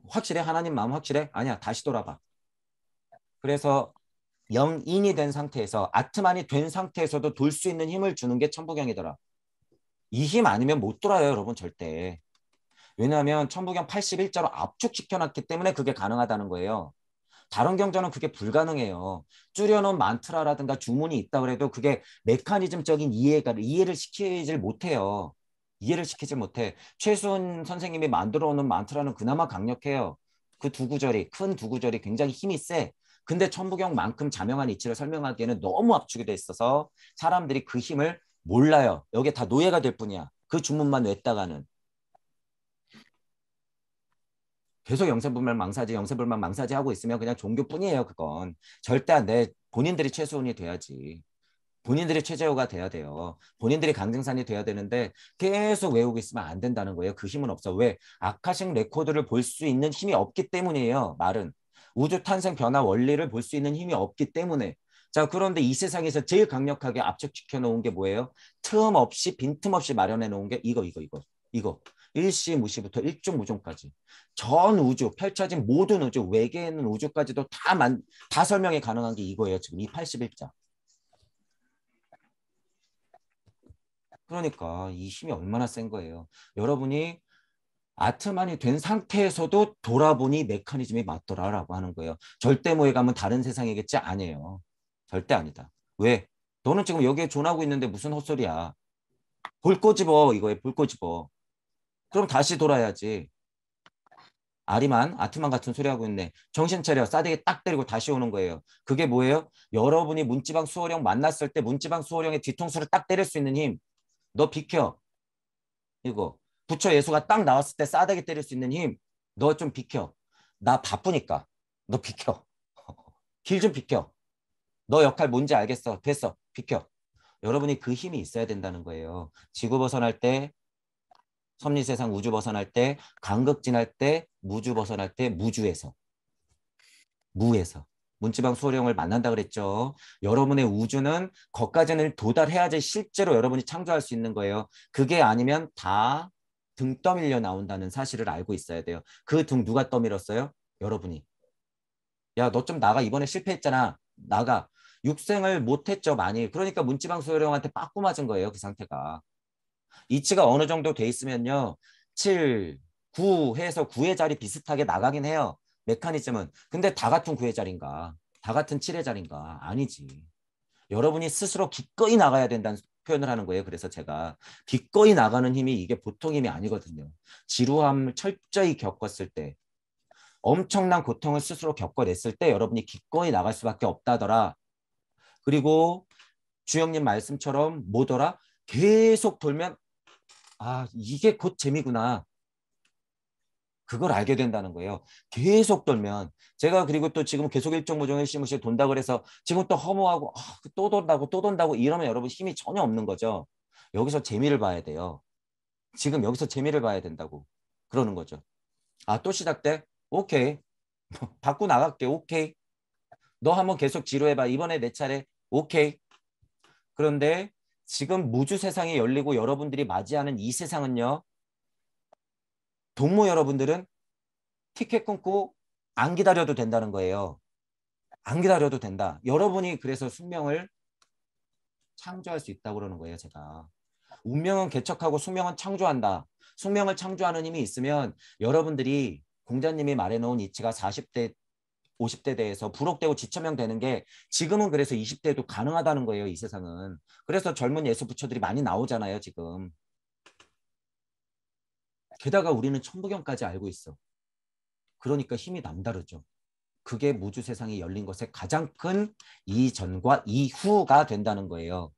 확실해? 하나님 마음 확실해? 아니야. 다시 돌아봐. 그래서 영인이 된 상태에서 아트만이 된 상태에서도 돌 수 있는 힘을 주는 게 천부경이더라. 이 힘 아니면 못 돌아요, 여러분 절대. 왜냐하면 천부경 81자로 압축시켜놨기 때문에 그게 가능하다는 거예요. 다른 경전은 그게 불가능해요. 줄여놓은 만트라라든가 주문이 있다 그래도 그게 메커니즘적인 이해를 시키질 못해요. 이해를 시키질 못해. 최수훈 선생님이 만들어 놓은 만트라는 그나마 강력해요. 그 두 구절이, 큰 두 구절이 굉장히 힘이 세. 근데 천부경만큼 자명한 이치를 설명하기에는 너무 압축이 돼 있어서 사람들이 그 힘을 몰라요. 여기에 다 노예가 될 뿐이야. 그 주문만 냈다가는. 계속 영세불만 망사지 영세불만 망사지 하고 있으면 그냥 종교뿐이에요. 그건 절대 안 돼. 본인들이 최수훈이 돼야지. 본인들이 최재호가 돼야 돼요. 본인들이 강증산이 돼야 되는데 계속 외우고 있으면 안 된다는 거예요. 그 힘은 없어. 왜? 아카식 레코드를 볼 수 있는 힘이 없기 때문이에요. 말은. 우주 탄생 변화 원리를 볼 수 있는 힘이 없기 때문에. 자, 그런데 이 세상에서 제일 강력하게 압축시켜 놓은 게 뭐예요? 틈 없이 빈틈 없이 마련해 놓은 게 이거. 일시무시부터 일중무종까지 전 우주 펼쳐진 모든 우주 외계에 있는 우주까지도 다 설명이 가능한 게 이거예요. 지금 이 81자. 그러니까 이 힘이 얼마나 센 거예요. 여러분이 아트만이 된 상태에서도 돌아보니 메커니즘이 맞더라라고 하는 거예요. 절대모에 가면 다른 세상이겠지? 아니에요. 절대 아니다. 왜? 너는 지금 여기에 존하고 있는데 무슨 헛소리야. 불 꼬집어 이거에 불 꼬집어. 그럼 다시 돌아야지. 아리만, 아트만 같은 소리 하고 있네. 정신 차려. 싸대기 딱 때리고 다시 오는 거예요. 그게 뭐예요? 여러분이 문지방 수호령 만났을 때 문지방 수호령의 뒤통수를 딱 때릴 수 있는 힘. 너 비켜. 이거. 부처 예수가 딱 나왔을 때 싸대기 때릴 수 있는 힘. 너 좀 비켜. 나 바쁘니까. 너 비켜. 길 좀 비켜. 너 역할 뭔지 알겠어. 됐어. 비켜. 여러분이 그 힘이 있어야 된다는 거예요. 지구 벗어날 때, 섭리세상 우주 벗어날 때, 간극진할 때, 무주 벗어날 때, 무에서. 문지방 수호령을 만난다 그랬죠. 여러분의 우주는 거기까지는 도달해야지 실제로 여러분이 창조할 수 있는 거예요. 그게 아니면 다 등 떠밀려 나온다는 사실을 알고 있어야 돼요. 그 등 누가 떠밀었어요? 여러분이. 야, 너 좀 나가. 이번에 실패했잖아. 나가. 육생을 못했죠, 많이. 그러니까 문지방 수호령한테 빠꾸 맞은 거예요, 그 상태가. 이치가 어느 정도 돼 있으면요. 7, 9 해서 9의 자리 비슷하게 나가긴 해요. 메커니즘은. 근데 다 같은 9의 자리인가? 다 같은 7의 자리인가? 아니지. 여러분이 스스로 기꺼이 나가야 된다는 표현을 하는 거예요. 그래서 제가 기꺼이 나가는 힘이 이게 보통 힘이 아니거든요. 지루함을 철저히 겪었을 때 엄청난 고통을 스스로 겪어냈을 때 여러분이 기꺼이 나갈 수밖에 없다더라. 그리고 주영님 말씀처럼 뭐더라? 계속 돌면 이게 곧 재미구나. 그걸 알게 된다는 거예요. 계속 돌면. 제가 그리고 또 지금 계속 일정무정 일시무시 돈다 그래서 지금 또 허무하고 또 돈다고 또 돈다고 이러면 여러분 힘이 전혀 없는 거죠. 여기서 재미를 봐야 돼요. 지금 여기서 재미를 봐야 된다고. 그러는 거죠. 또 시작돼? 오케이. 받고 나갈게. 오케이. 너 한번 계속 지루해봐. 이번에 내 차례. 오케이. 그런데 지금 무주 세상이 열리고 여러분들이 맞이하는 이 세상은요. 동무 여러분들은 티켓 끊고 안 기다려도 된다는 거예요. 안 기다려도 된다. 여러분이 그래서 숙명을 창조할 수 있다고 그러는 거예요, 제가. 운명은 개척하고 숙명은 창조한다. 숙명을 창조하는 힘이 있으면 여러분들이 공자님이 말해놓은 이치가 40대, 50대 대해서 부록되고 지천명 되는 게 지금은 그래서 20대에도 가능하다는 거예요, 이 세상은. 그래서 젊은 예수 부처들이 많이 나오잖아요, 지금. 게다가 우리는 천부경까지 알고 있어. 그러니까 힘이 남다르죠. 그게 무주 세상이 열린 것의 가장 큰 이전과 이후가 된다는 거예요.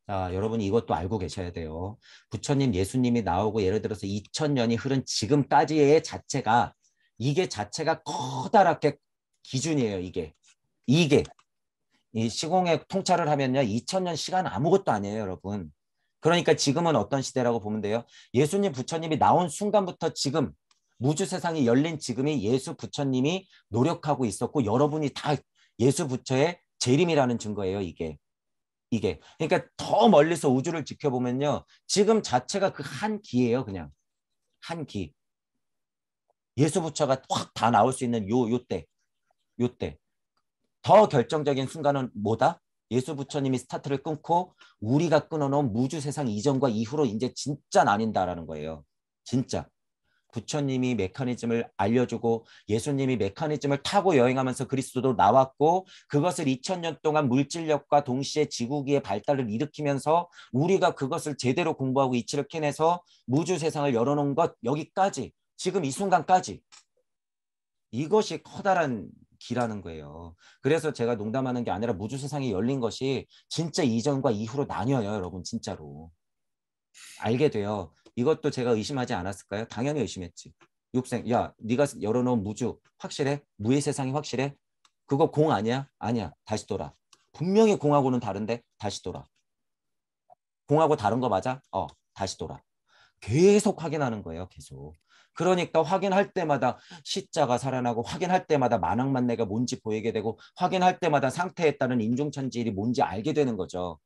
자, 여러분이 이것도 알고 계셔야 돼요. 부처님, 예수님이 나오고 예를 들어서 2000년이 흐른 지금까지의 자체가 이게 자체가 커다랗게 기준이에요. 이게 이 시공의 통찰을 하면요. 2000년 시간 아무것도 아니에요, 여러분. 그러니까 지금은 어떤 시대라고 보면 돼요. 예수님, 부처님이 나온 순간부터 지금 무주 세상이 열린 지금이 예수 부처님이 노력하고 있었고 여러분이 다 예수 부처의 재림이라는 증거예요, 이게. 그러니까 더 멀리서 우주를 지켜보면요. 지금 자체가 그 한 기예요, 그냥. 한 기. 예수 부처가 확 다 나올 수 있는 요때. 요때. 더 결정적인 순간은 뭐다? 예수 부처님이 스타트를 끊고 우리가 끊어놓은 무주 세상 이전과 이후로 이제 진짜 나뉜다라는 거예요. 진짜. 부처님이 메커니즘을 알려주고 예수님이 메커니즘을 타고 여행하면서 그리스도도 나왔고 그것을 2000년 동안 물질력과 동시에 지구기의 발달을 일으키면서 우리가 그것을 제대로 공부하고 이치를 캐내서 무주 세상을 열어놓은 것 여기까지 지금 이 순간까지 이것이 커다란 기라는 거예요. 그래서 제가 농담하는 게 아니라 무주 세상이 열린 것이 진짜 이전과 이후로 나뉘어요. 여러분 진짜로. 알게 돼요. 이것도 제가 의심하지 않았을까요? 당연히 의심했지. 육생, 야, 네가 열어놓은 무주 확실해? 무의 세상이 확실해? 그거 공 아니야? 아니야. 다시 돌아. 분명히 공하고는 다른데 다시 돌아. 공하고 다른 거 맞아? 다시 돌아. 계속 확인하는 거예요. 계속. 그러니까 확인할 때마다 시자가 살아나고 확인할 때마다 만왕만내가 뭔지 보이게 되고 확인할 때마다 상태에 따른 인종천지일이 뭔지 알게 되는 거죠.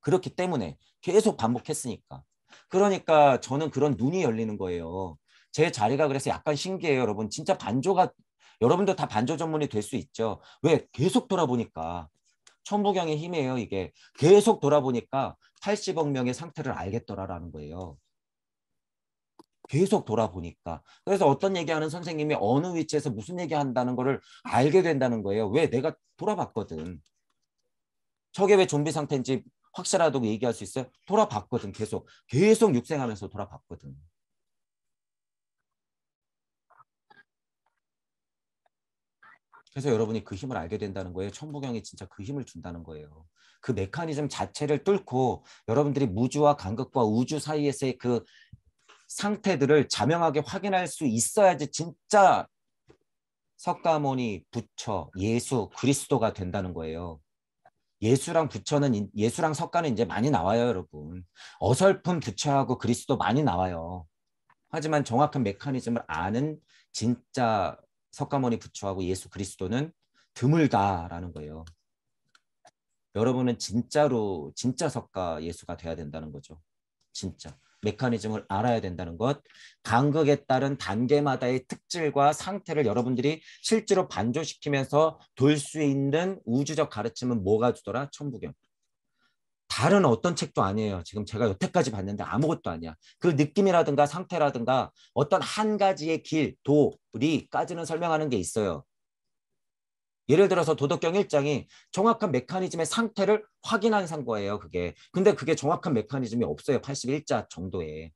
그렇기 때문에 계속 반복했으니까. 그러니까 저는 그런 눈이 열리는 거예요. 제 자리가 그래서 약간 신기해요, 여러분. 진짜 반조가 여러분도 다 반조 전문이 될 수 있죠. 왜? 계속 돌아보니까. 천부경의 힘이에요, 이게. 계속 돌아보니까 80억 명의 상태를 알겠더라라는 거예요. 계속 돌아보니까. 그래서 어떤 얘기하는 선생님이 어느 위치에서 무슨 얘기한다는 거를 알게 된다는 거예요. 왜? 내가 돌아봤거든. 저게 왜 좀비 상태인지 확실하다고 얘기할 수 있어요? 돌아봤거든. 계속 육생하면서 돌아봤거든. 그래서 여러분이 그 힘을 알게 된다는 거예요. 천부경이 진짜 그 힘을 준다는 거예요. 그 메커니즘 자체를 뚫고 여러분들이 무주와 간극과 우주 사이에서의 그 상태들을 자명하게 확인할 수 있어야지 진짜 석가모니, 부처, 예수, 그리스도가 된다는 거예요. 예수랑 부처는 예수랑 석가는 이제 많이 나와요, 여러분. 어설픈 부처하고 그리스도 많이 나와요. 하지만 정확한 메커니즘을 아는 진짜 석가모니 부처하고 예수 그리스도는 드물다라는 거예요. 여러분은 진짜로 진짜 석가 예수가 돼야 된다는 거죠. 진짜. 메커니즘을 알아야 된다는 것. 간극에 따른 단계마다의 특질과 상태를 여러분들이 실제로 반조시키면서 돌 수 있는 우주적 가르침은 뭐가 주더라? 천부경. 다른 어떤 책도 아니에요. 지금 제가 여태까지 봤는데 아무것도 아니야. 그 느낌이라든가 상태라든가 어떤 한 가지의 길, 도리까지는 설명하는 게 있어요. 예를 들어서 도덕경 1장이 정확한 메커니즘의 상태를 확인한 거예요. 그게. 근데 그게 정확한 메커니즘이 없어요. 81자 정도에.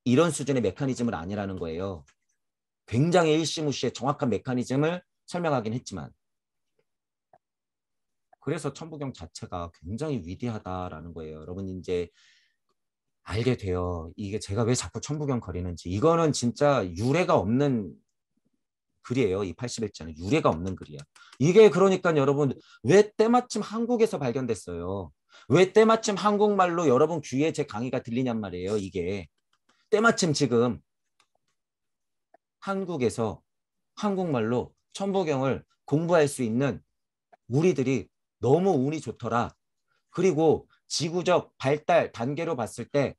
이런 수준의 메커니즘은 아니라는 거예요. 굉장히 일시무시의 정확한 메커니즘을 설명하긴 했지만. 그래서 천부경 자체가 굉장히 위대하다라는 거예요. 여러분 이제 알게 돼요. 이게 제가 왜 자꾸 천부경 거리는지. 이거는 진짜 유례가 없는 글이에요. 이 81자는 유례가 없는 글이야. 이게 그러니까 여러분 왜 때마침 한국에서 발견됐어요. 왜 때마침 한국말로 여러분 귀에 제 강의가 들리냔 말이에요. 이게 때마침 지금 한국에서 한국말로 천부경을 공부할 수 있는 우리들이 너무 운이 좋더라. 그리고 지구적 발달 단계로 봤을 때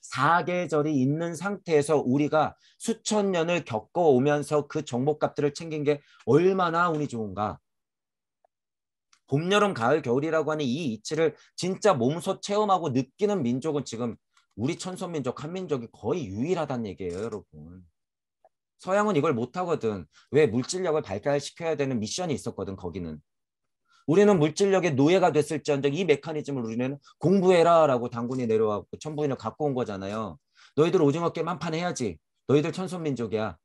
사계절이 있는 상태에서 우리가 수천 년을 겪어오면서 그 정복값들을 챙긴 게 얼마나 운이 좋은가. 봄, 여름, 가을, 겨울이라고 하는 이 이치를 진짜 몸소 체험하고 느끼는 민족은 지금 우리 천손민족, 한민족이 거의 유일하다는 얘기예요, 여러분. 서양은 이걸 못하거든. 왜? 물질력을 발달시켜야 되는 미션이 있었거든, 거기는. 우리는 물질력의 노예가 됐을지언정 이 메커니즘을 우리는 공부해라 라고 당군이 내려와고 천부인을 갖고 온 거잖아요. 너희들 오징어 게임 한 판 해야지. 너희들 천손민족이야.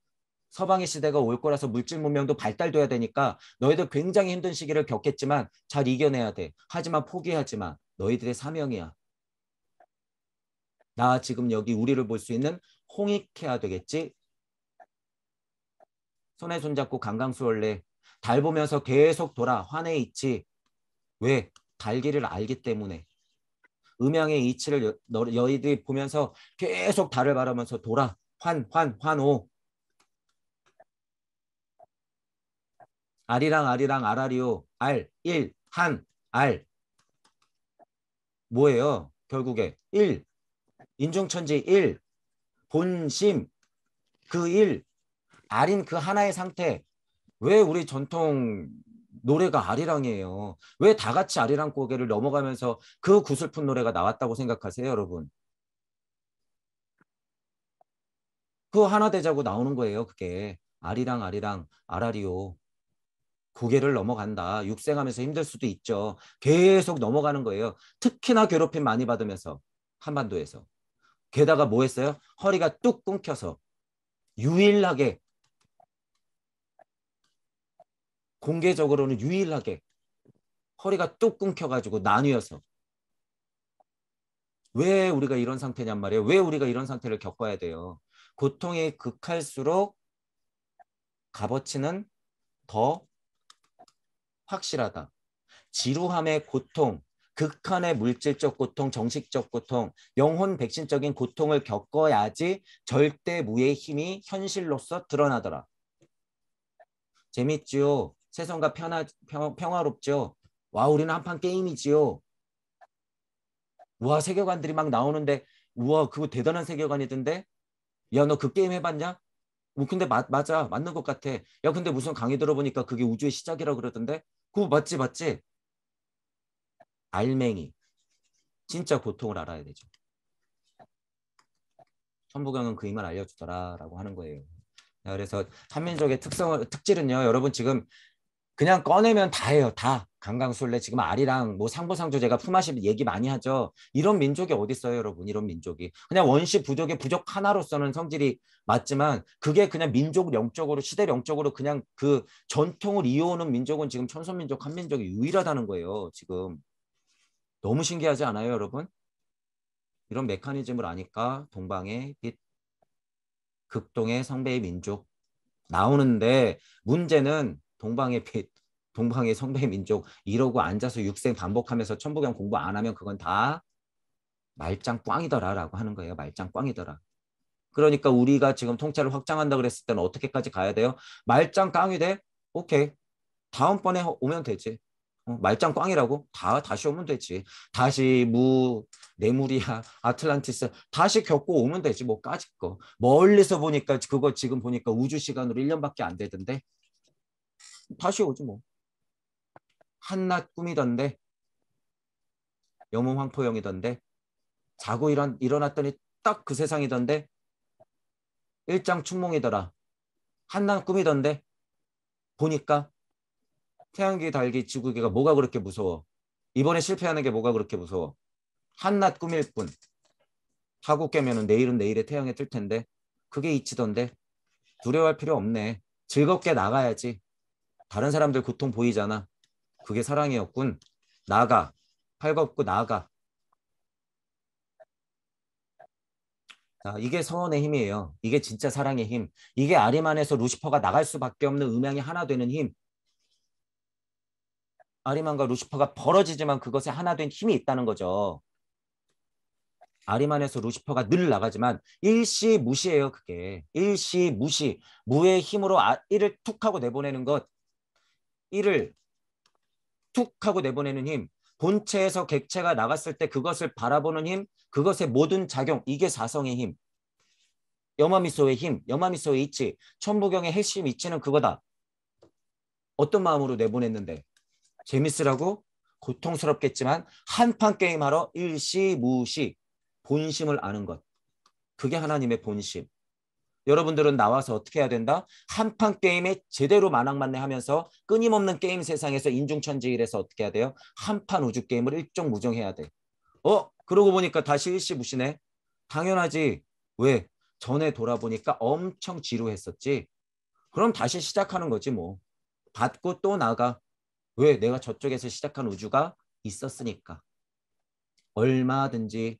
서방의 시대가 올 거라서 물질 문명도 발달돼야 되니까 너희들 굉장히 힘든 시기를 겪겠지만 잘 이겨내야 돼. 하지만 포기하지 마. 너희들의 사명이야. 나 지금 여기 우리를 볼 수 있는 홍익해야 되겠지? 손에 손잡고 강강수월래. 달 보면서 계속 돌아. 환의 이치. 왜? 달기를 알기 때문에. 음양의 이치를 너희들이 보면서 계속 달을 바라면서 돌아. 환호. 아리랑 아리랑 아라리오. 알, 일, 한, 알. 뭐예요? 결국에 1. 인중천지 1. 본심, 그 일, 아린 그 하나의 상태. 왜 우리 전통 노래가 아리랑이에요? 왜 다 같이 아리랑 고개를 넘어가면서 그 구슬픈 노래가 나왔다고 생각하세요, 여러분? 그거 하나 되자고 나오는 거예요, 그게. 아리랑 아리랑 아라리오. 고개를 넘어간다. 육생하면서 힘들 수도 있죠. 계속 넘어가는 거예요. 특히나 괴롭힘 많이 받으면서 한반도에서. 게다가 뭐 했어요? 허리가 뚝 끊겨서 유일하게 공개적으로는 유일하게 허리가 뚝 끊겨가지고 나뉘어서 왜 우리가 이런 상태냔 말이에요. 왜 우리가 이런 상태를 겪어야 돼요. 고통이 극할수록 값어치는 더 확실하다. 지루함의 고통, 극한의 물질적 고통, 정식적 고통, 영혼 백신적인 고통을 겪어야지 절대무의 힘이 현실로서 드러나더라. 재밌지요? 세상과 평화롭죠? 와, 우리는 한판 게임이지요. 와, 세계관들이 막 나오는데 우와, 그거 대단한 세계관이던데? 야, 너 그 게임 해봤냐? 근데 맞아. 맞는 것 같아. 야, 근데 무슨 강의 들어보니까 그게 우주의 시작이라고 그러던데? 그거 맞지, 맞지? 알맹이. 진짜 고통을 알아야 되죠. 천부경은 그 힘을 알려주더라라고 하는 거예요. 그래서 한민족의 특질은요. 여러분 지금 그냥 꺼내면 다 해요. 다. 강강술래 지금 아리랑 뭐 상부상조 제가 품앗이 얘기 많이 하죠. 이런 민족이 어디 있어요, 여러분? 이런 민족이. 그냥 원시 부족의 부족 하나로서는 성질이 맞지만 그게 그냥 민족 영적으로 시대 영적으로 그냥 그 전통을 이어오는 민족은 지금 천선민족 한민족이 유일하다는 거예요. 지금. 너무 신기하지 않아요, 여러분? 이런 메커니즘을 아니까 동방의 빛, 극동의 성배의 민족 나오는데 문제는 동방의 빛, 동방의 성배의 민족 이러고 앉아서 육생 반복하면서 천부경 공부 안 하면 그건 다 말짱 꽝이더라라고 하는 거예요. 말짱 꽝이더라. 그러니까 우리가 지금 통찰을 확장한다 그랬을 때는 어떻게까지 가야 돼요? 말짱 꽝이 돼? 오케이. 다음번에 오면 되지. 말짱 꽝이라고? 다시 오면 되지. 다시 레무리아, 아틀란티스 다시 겪고 오면 되지. 뭐까짓 거. 멀리서 보니까 그거 지금 보니까 우주 시간으로 1년밖에 안 되던데. 다시 오지 뭐. 한낱 꿈이던데. 영웅 황포영이던데. 자고 일어났더니 딱 그 세상이던데. 일장춘몽이더라. 한낱 꿈이던데. 보니까 태양계, 달기, 지구계가 뭐가 그렇게 무서워. 이번에 실패하는 게 뭐가 그렇게 무서워. 한낱 꿈일 뿐. 하고 깨면은 내일은 내일에 태양이 뜰 텐데 그게 이치던데 두려워할 필요 없네. 즐겁게 나가야지. 다른 사람들 고통 보이잖아. 그게 사랑이었군. 나가. 팔겁고 나가. 자, 이게 서원의 힘이에요. 이게 진짜 사랑의 힘. 이게 아리만에서 루시퍼가 나갈 수밖에 없는 음양이 하나 되는 힘. 아리만과 루시퍼가 벌어지지만 그것에 하나 된 힘이 있다는 거죠. 아리만에서 루시퍼가 늘 나가지만 일시무시예요. 그게. 일시무시. 무의 힘으로 일을 툭 하고 내보내는 것. 일을 툭 하고 내보내는 힘. 본체에서 객체가 나갔을 때 그것을 바라보는 힘. 그것의 모든 작용. 이게 사성의 힘. 여마미소의 힘. 여마미소의 이치. 천부경의 핵심 이치는 그거다. 어떤 마음으로 내보냈는데. 재밌으라고? 고통스럽겠지만 한판 게임하러 일시무시. 본심을 아는 것. 그게 하나님의 본심. 여러분들은 나와서 어떻게 해야 된다? 한판 게임에 제대로 만학만내하면서 끊임없는 게임 세상에서 인중천지일에서 어떻게 해야 돼요? 한판 우주 게임을 일종무정해야 돼. 그러고 보니까 다시 일시무시네. 당연하지. 왜? 전에 돌아보니까 엄청 지루했었지. 그럼 다시 시작하는 거지 뭐. 받고 또 나가. 왜? 내가 저쪽에서 시작한 우주가 있었으니까. 얼마든지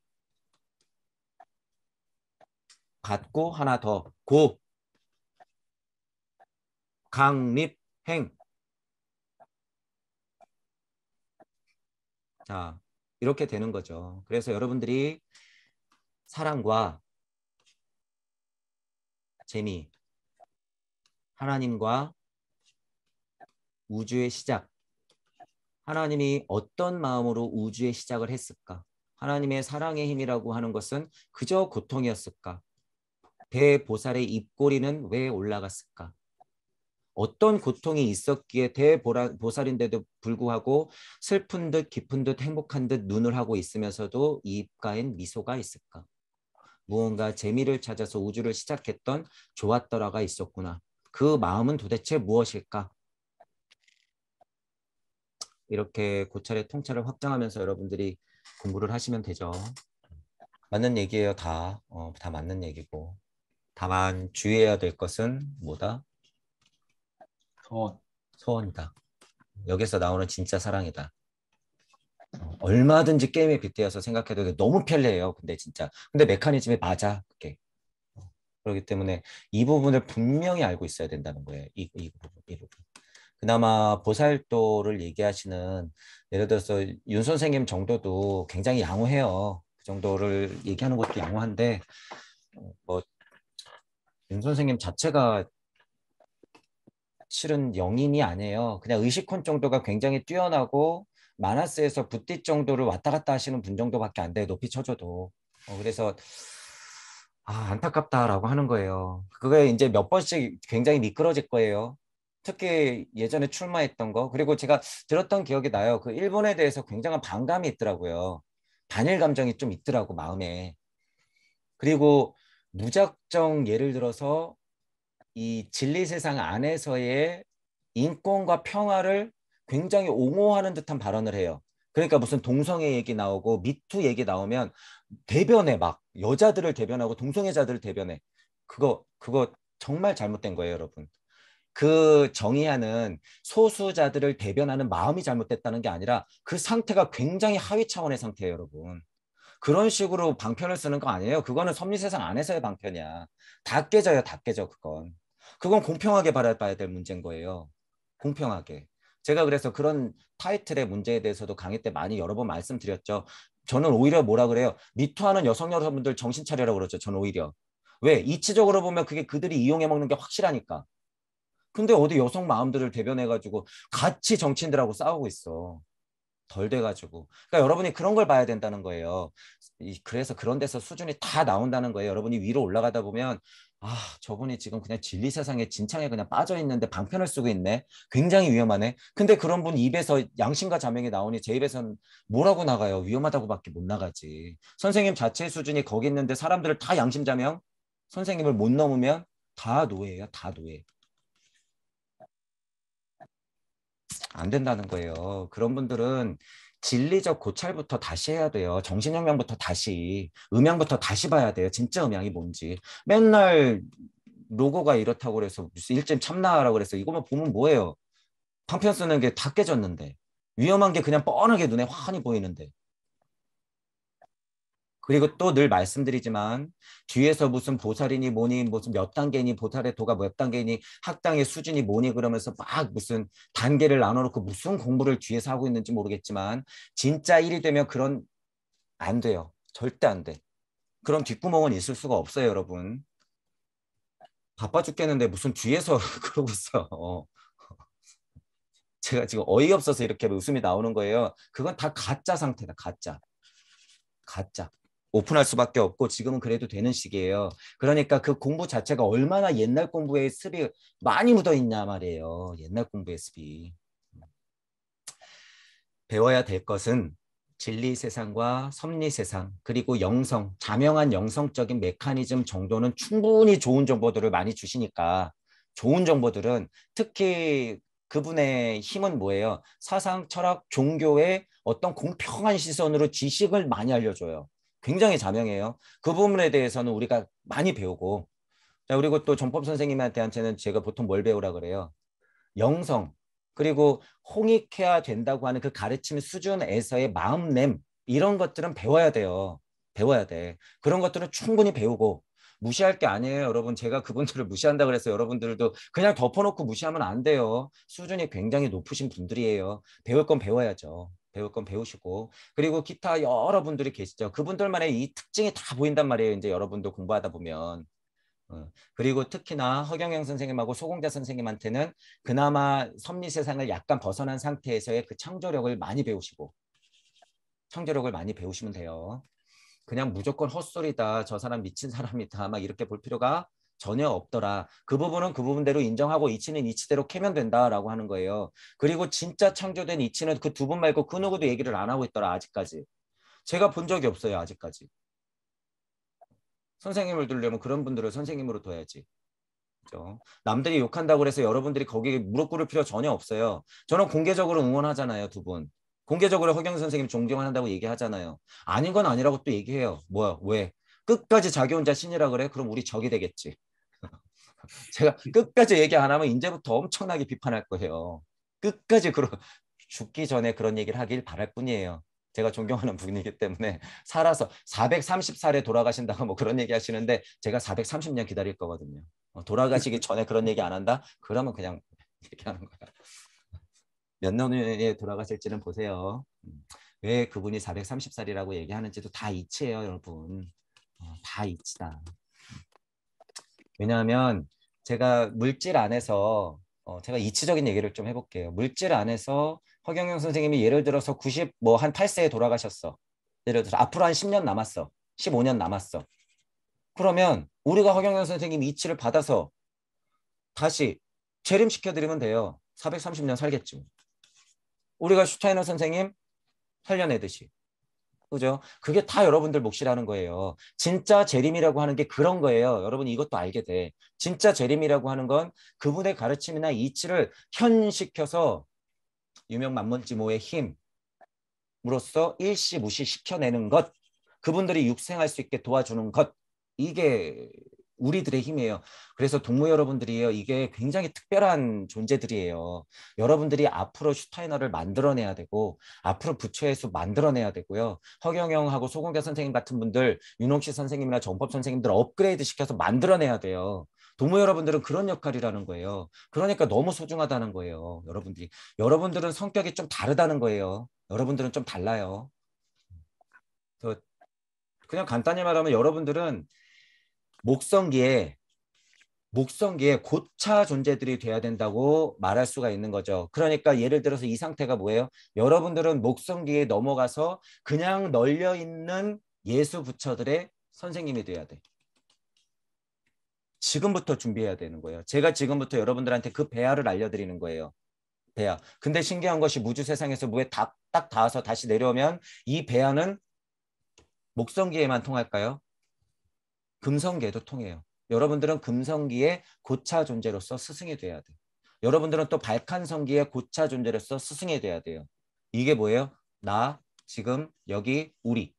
받고 하나 더. 강립행. 자, 이렇게 되는 거죠. 그래서 여러분들이 사랑과 재미, 하나님과 우주의 시작, 하나님이 어떤 마음으로 우주의 시작을 했을까? 하나님의 사랑의 힘이라고 하는 것은 그저 고통이었을까? 대보살의 입꼬리는 왜 올라갔을까? 어떤 고통이 있었기에 대보살인데도 불구하고 슬픈 듯 깊은 듯 행복한 듯 눈을 하고 있으면서도 이 입가엔 미소가 있을까? 무언가 재미를 찾아서 우주를 시작했던 좋았더라가 있었구나. 그 마음은 도대체 무엇일까? 이렇게 고찰의 통찰을 확장하면서 여러분들이 공부를 하시면 되죠. 맞는 얘기예요, 다. 다 맞는 얘기고. 다만 주의해야 될 것은 뭐다? 저 소원이다. 여기서 나오는 진짜 사랑이다. 얼마든지 게임에 빗대어서 생각해도 돼. 너무 편리해요. 근데 진짜. 근데 메커니즘이 맞아. 그게. 그렇기 때문에 이 부분을 분명히 알고 있어야 된다는 거예요. 이 부분, 이 부분. 그나마 보살도를 얘기하시는 예를 들어서 윤 선생님 정도도 굉장히 양호해요. 그 정도를 얘기하는 것도 양호한데 뭐 윤 선생님 자체가 실은 영인이 아니에요. 그냥 의식혼 정도가 굉장히 뛰어나고 마나스에서 붓디 정도를 왔다 갔다 하시는 분 정도밖에 안 돼요. 높이 쳐줘도. 그래서 안타깝다라고 하는 거예요. 그게 이제 몇 번씩 굉장히 미끄러질 거예요. 특히 예전에 출마했던 거. 그리고 제가 들었던 기억이 나요. 그 일본에 대해서 굉장한 반감이 있더라고요. 반일 감정이 좀 있더라고, 마음에. 그리고 무작정 예를 들어서 이 진리 세상 안에서의 인권과 평화를 굉장히 옹호하는 듯한 발언을 해요. 그러니까 무슨 동성애 얘기 나오고 미투 얘기 나오면 대변해 막 여자들을 대변하고 동성애자들을 대변해. 그거 정말 잘못된 거예요, 여러분. 그 정의하는 소수자들을 대변하는 마음이 잘못됐다는 게 아니라 그 상태가 굉장히 하위 차원의 상태예요, 여러분. 그런 식으로 방편을 쓰는 거 아니에요. 그거는 섭리 세상 안에서의 방편이야. 다 깨져요, 다 깨져, 그건. 그건 공평하게 바라봐야 될 문제인 거예요. 공평하게. 제가 그래서 그런 타이틀의 문제에 대해서도 강의 때 많이 여러 번 말씀드렸죠. 저는 오히려 뭐라 그래요? 미투하는 여성 여러분들 정신 차리라고 그러죠. 저는 오히려. 왜? 이치적으로 보면 그게 그들이 이용해 먹는 게 확실하니까. 근데 어디 여성 마음들을 대변해가지고 같이 정치인들하고 싸우고 있어. 덜 돼가지고. 그러니까 여러분이 그런 걸 봐야 된다는 거예요. 그래서 그런 데서 수준이 다 나온다는 거예요. 여러분이 위로 올라가다 보면 저분이 지금 그냥 진리 세상에 진창에 그냥 빠져 있는데 방편을 쓰고 있네. 굉장히 위험하네. 근데 그런 분 입에서 양심과 자명이 나오니 제 입에서는 뭐라고 나가요? 위험하다고밖에 못 나가지. 선생님 자체의 수준이 거기 있는데 사람들을 다 양심 자명 선생님을 못 넘으면 다 노예예요. 다 노예. 안 된다는 거예요. 그런 분들은 진리적 고찰부터 다시 해야 돼요. 정신영양부터 다시, 음양부터 다시 봐야 돼요. 진짜 음양이 뭔지. 맨날 로고가 이렇다고 그래서 무슨 일점 참나라고 그래서 이거만 보면 뭐예요? 방편 쓰는 게 다 깨졌는데. 위험한 게 그냥 뻔하게 눈에 환히 보이는데. 그리고 또 늘 말씀드리지만 뒤에서 무슨 보살이니 뭐니 무슨 몇 단계니 보살의 도가 몇 단계니 학당의 수준이 뭐니 그러면서 막 무슨 단계를 나눠놓고 무슨 공부를 뒤에서 하고 있는지 모르겠지만 진짜 일이 되면 그런 안 돼요. 절대 안 돼. 그런 뒷구멍은 있을 수가 없어요, 여러분. 바빠 죽겠는데 무슨 뒤에서 그러고 있어. 제가 지금 어이없어서 이렇게 웃음이 나오는 거예요. 그건 다 가짜 상태다. 가짜. 가짜. 오픈할 수밖에 없고 지금은 그래도 되는 시기예요. 그러니까 그 공부 자체가 얼마나 옛날 공부의 습이 많이 묻어 있냐 말이에요. 옛날 공부의 습이. 배워야 될 것은 진리 세상과 섭리 세상 그리고 영성, 자명한 영성적인 메커니즘 정도는 충분히 좋은 정보들을 많이 주시니까 좋은 정보들은 특히 그분의 힘은 뭐예요? 사상, 철학, 종교의 어떤 공평한 시선으로 지식을 많이 알려줘요. 굉장히 자명해요. 그 부분에 대해서는 우리가 많이 배우고 자, 그리고 또 전법 선생님한테는 제가 보통 뭘 배우라 그래요? 영성 그리고 홍익해야 된다고 하는 그 가르침 수준에서의 마음냄 이런 것들은 배워야 돼요. 배워야 돼. 그런 것들은 충분히 배우고 무시할 게 아니에요. 여러분 제가 그분들을 무시한다 그래서 여러분들도 그냥 덮어놓고 무시하면 안 돼요. 수준이 굉장히 높으신 분들이에요. 배울 건 배워야죠. 배울 건 배우시고 그리고 기타 여러분들이 계시죠. 그분들만의 이 특징이 다 보인단 말이에요. 이제 여러분도 공부하다 보면. 그리고 특히나 허경영 선생님하고 소공자 선생님한테는 그나마 섭리 세상을 약간 벗어난 상태에서의 그 창조력을 많이 배우시고 창조력을 많이 배우시면 돼요. 그냥 무조건 헛소리다. 저 사람 미친 사람이다. 막 이렇게 볼 필요가 전혀 없더라. 그 부분은 그 부분대로 인정하고 이치는 이치대로 캐면 된다라고 하는 거예요. 그리고 진짜 창조된 이치는 그 두 분 말고 그 누구도 얘기를 안 하고 있더라. 아직까지. 제가 본 적이 없어요. 아직까지. 선생님을 두려면 그런 분들을 선생님으로 둬야지. 그죠? 남들이 욕한다고 해서 여러분들이 거기에 무릎 꿇을 필요 전혀 없어요. 저는 공개적으로 응원하잖아요. 두 분. 공개적으로 허경 선생님 존경한다고 얘기하잖아요. 아닌 건 아니라고 또 얘기해요. 뭐야? 왜? 끝까지 자기 혼자 신이라 그래? 그럼 우리 적이 되겠지. 제가 끝까지 얘기 안 하면 이제부터 엄청나게 비판할 거예요. 끝까지 죽기 전에 그런 얘기를 하길 바랄 뿐이에요. 제가 존경하는 분이기 때문에 살아서 430살에 돌아가신다고 뭐 그런 얘기 하시는데 제가 430년 기다릴 거거든요. 돌아가시기 전에 그런 얘기 안 한다? 그러면 그냥 이렇게 하는 거야. 몇 년 후에 돌아가실지는 보세요. 왜 그분이 430살이라고 얘기하는지도 다 이치예요, 여러분. 다 이치다. 왜냐하면 제가 물질 안에서 제가 이치적인 얘기를 좀 해볼게요. 물질 안에서 허경영 선생님이 예를 들어서 90, 뭐 한 8세에 돌아가셨어. 예를 들어서 앞으로 한 10년 남았어. 15년 남았어. 그러면 우리가 허경영 선생님 이치를 받아서 다시 재림시켜드리면 돼요. 430년 살겠죠. 우리가 슈타이너 선생님 살려내듯이. 그죠? 그게 다 여러분들 몫이라는 거예요. 진짜 재림이라고 하는 게 그런 거예요. 여러분 이것도 알게 돼. 진짜 재림이라고 하는 건 그분의 가르침이나 이치를 현시켜서 유명만문지모의 힘으로써 일시무시 시켜내는 것. 그분들이 육생할 수 있게 도와주는 것. 이게 우리들의 힘이에요. 그래서 동무 여러분들이에요. 이게 굉장히 특별한 존재들이에요. 여러분들이 앞으로 슈타이너를 만들어내야 되고 앞으로 부처예수 만들어내야 되고요. 허경영하고 소공자 선생님 같은 분들, 윤홍식 선생님이나 정법 선생님들 업그레이드 시켜서 만들어내야 돼요. 동무 여러분들은 그런 역할이라는 거예요. 그러니까 너무 소중하다는 거예요. 여러분들은 성격이 좀 다르다는 거예요. 여러분들은 좀 달라요. 그래서 그냥 간단히 말하면 여러분들은 목성기에 고차 존재들이 돼야 된다고 말할 수가 있는 거죠. 그러니까 예를 들어서 이 상태가 뭐예요? 여러분들은 목성기에 넘어가서 그냥 널려 있는 예수 부처들의 선생님이 돼야 돼. 지금부터 준비해야 되는 거예요. 제가 지금부터 여러분들한테 그 배아를 알려드리는 거예요. 배아. 근데 신기한 것이 무주 세상에서 무에 딱 닿아서 다시 내려오면 이 배아는 목성기에만 통할까요? 금성계도 통해요. 여러분들은 금성기의 고차 존재로서 스승이 돼야 돼요. 여러분들은 또 발칸성기의 고차 존재로서 스승이 돼야 돼요. 이게 뭐예요? 나, 지금, 여기, 우리.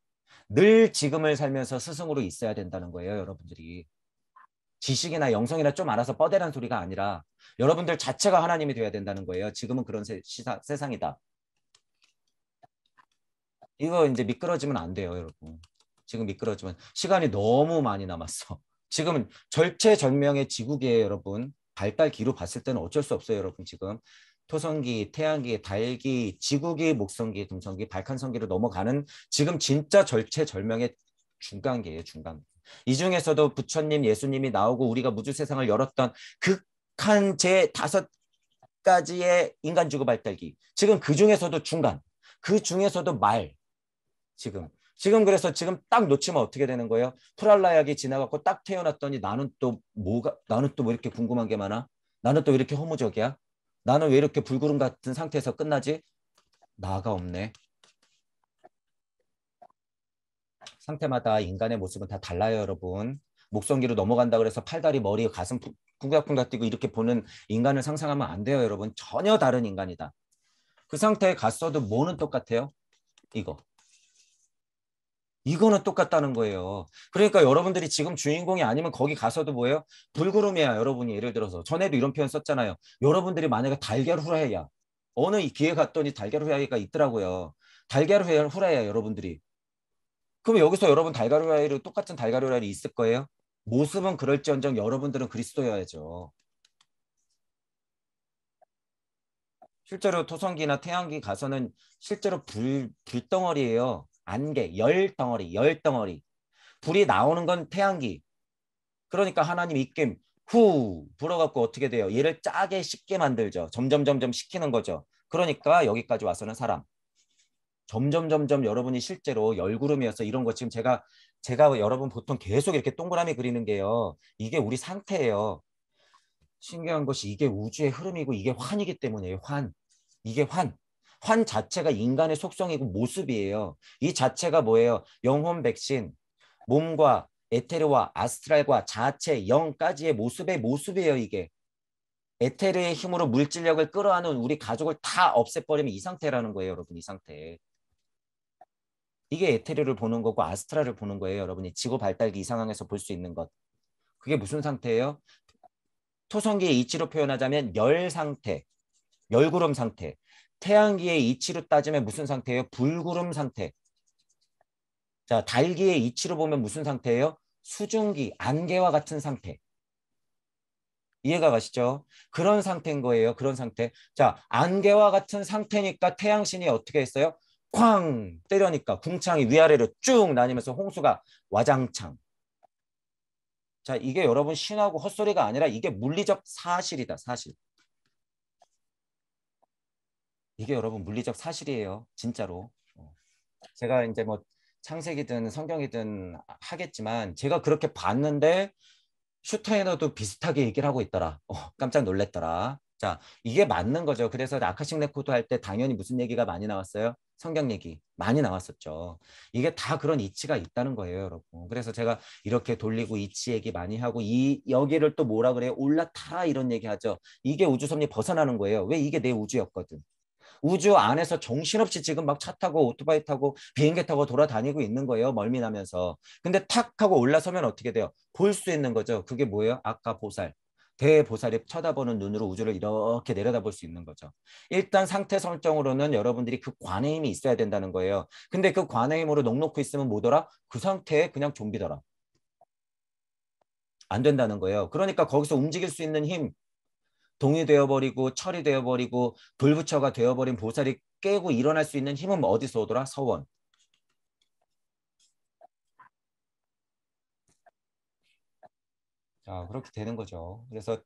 늘 지금을 살면서 스승으로 있어야 된다는 거예요, 여러분들이. 지식이나 영성이나 좀 알아서 뻐대란 소리가 아니라 여러분들 자체가 하나님이 돼야 된다는 거예요. 지금은 그런 세상이다. 이거 이제 미끄러지면 안 돼요, 여러분. 지금 미끄러지면 시간이 너무 많이 남았어. 지금은 절체절명의 지구기에 여러분. 발달기로 봤을 때는 어쩔 수 없어요, 여러분. 지금 토성기, 태양기, 달기, 지구기, 목성기, 금성기, 발칸성기로 넘어가는 지금 진짜 절체절명의 중간기예요, 중간. 이 중에서도 부처님, 예수님이 나오고 우리가 무주 세상을 열었던 극한 제 5가지의 인간지구 발달기. 지금 그 중에서도 중간, 그 중에서도 말. 지금 그래서 지금 딱 놓치면 어떻게 되는 거예요? 프랄라약이 지나갔고 딱 태어났더니 나는 또 왜 이렇게 궁금한 게 많아? 나는 또 왜 이렇게 허무적이야? 나는 왜 이렇게 불구름 같은 상태에서 끝나지? 나가 없네. 상태마다 인간의 모습은 다 달라요, 여러분. 목성기로 넘어간다 그래서 팔다리, 머리, 가슴 쿵각쿵각 뛰고 이렇게 보는 인간을 상상하면 안 돼요, 여러분. 전혀 다른 인간이다. 그 상태에 갔어도 뭐는 똑같아요? 이거는 똑같다는 거예요. 그러니까 여러분들이 지금 주인공이 아니면 거기 가서도 뭐예요? 불구름이야, 여러분이. 예를 들어서 전에도 이런 표현 썼잖아요. 여러분들이 만약에 달걀 후라이야. 어느 기회 갔더니 달걀 후라이가 있더라고요. 달걀 후라이야, 여러분들이. 그럼 여기서 여러분 달걀 후라이를 똑같은 달걀 후라이를 있을 거예요? 모습은 그럴지언정 여러분들은 그리스도여야죠. 실제로 토성기나 태양기 가서는 실제로 불덩어리예요. 안개, 열 덩어리. 불이 나오는 건 태양기. 그러니까 하나님 입김 후 불어갖고 어떻게 돼요? 얘를 짜게 식게 만들죠. 점점 식히는 거죠. 그러니까 여기까지 와서는 사람. 점점 여러분이 실제로 열구름이어서 이런 거 지금 제가 여러분 보통 계속 이렇게 동그라미 그리는 게요. 이게 우리 상태예요. 신기한 것이 이게 우주의 흐름이고 이게 환이기 때문이에요. 환. 이게 환. 환 자체가 인간의 속성이고 모습이에요. 이 자체가 뭐예요? 영혼 백신, 몸과 에테르와 아스트랄과 자체, 영까지의 모습의 모습이에요. 이게. 에테르의 힘으로 물질력을 끌어안은 우리 가족을 다 없애버리면 이 상태라는 거예요. 여러분 이 상태. 이게 에테르를 보는 거고 아스트랄을 보는 거예요. 여러분이 지구 발달기 이 상황에서 볼 수 있는 것. 그게 무슨 상태예요? 토성기의 이치로 표현하자면 열 상태, 열구름 상태. 태양기의 이치로 따지면 무슨 상태예요? 불구름 상태. 자, 달기의 이치로 보면 무슨 상태예요? 수증기, 안개와 같은 상태. 이해가 가시죠? 그런 상태인 거예요. 그런 상태. 자, 안개와 같은 상태니까 태양신이 어떻게 했어요? 쾅 때려니까 궁창이 위아래로 쭉 나뉘면서 홍수가 와장창. 자, 이게 여러분 신하고 헛소리가 아니라 이게 물리적 사실이다. 사실. 이게 여러분 물리적 사실이에요. 진짜로. 제가 이제 뭐 창세기든 성경이든 하겠지만 제가 그렇게 봤는데 슈타이너도 비슷하게 얘기를 하고 있더라. 깜짝 놀랐더라. 자, 이게 맞는 거죠. 그래서 아카식 레코드 할 때 당연히 무슨 얘기가 많이 나왔어요? 성경 얘기 많이 나왔었죠. 이게 다 그런 이치가 있다는 거예요, 여러분. 그래서 제가 이렇게 돌리고 이치 얘기 많이 하고 이 여기를 또 뭐라 그래요? 올라타라 이런 얘기 하죠. 이게 우주섭리 벗어나는 거예요. 왜 이게 내 우주였거든. 우주 안에서 정신없이 지금 막 차 타고 오토바이 타고 비행기 타고 돌아다니고 있는 거예요. 멀미나면서. 근데 탁 하고 올라서면 어떻게 돼요? 볼 수 있는 거죠. 그게 뭐예요? 아까 보살. 대보살이 쳐다보는 눈으로 우주를 이렇게 내려다볼 수 있는 거죠. 일단 상태 설정으로는 여러분들이 그 관의 힘이 있어야 된다는 거예요. 근데 그 관의 힘으로 넉넉히 있으면 뭐더라? 그 상태에 그냥 좀비더라. 안 된다는 거예요. 그러니까 거기서 움직일 수 있는 힘, 동이 되어버리고 철이 되어버리고 불부처가 되어버린 보살이 깨고 일어날 수 있는 힘은 어디서 오더라? 서원. 자, 그렇게 되는 거죠. 그래서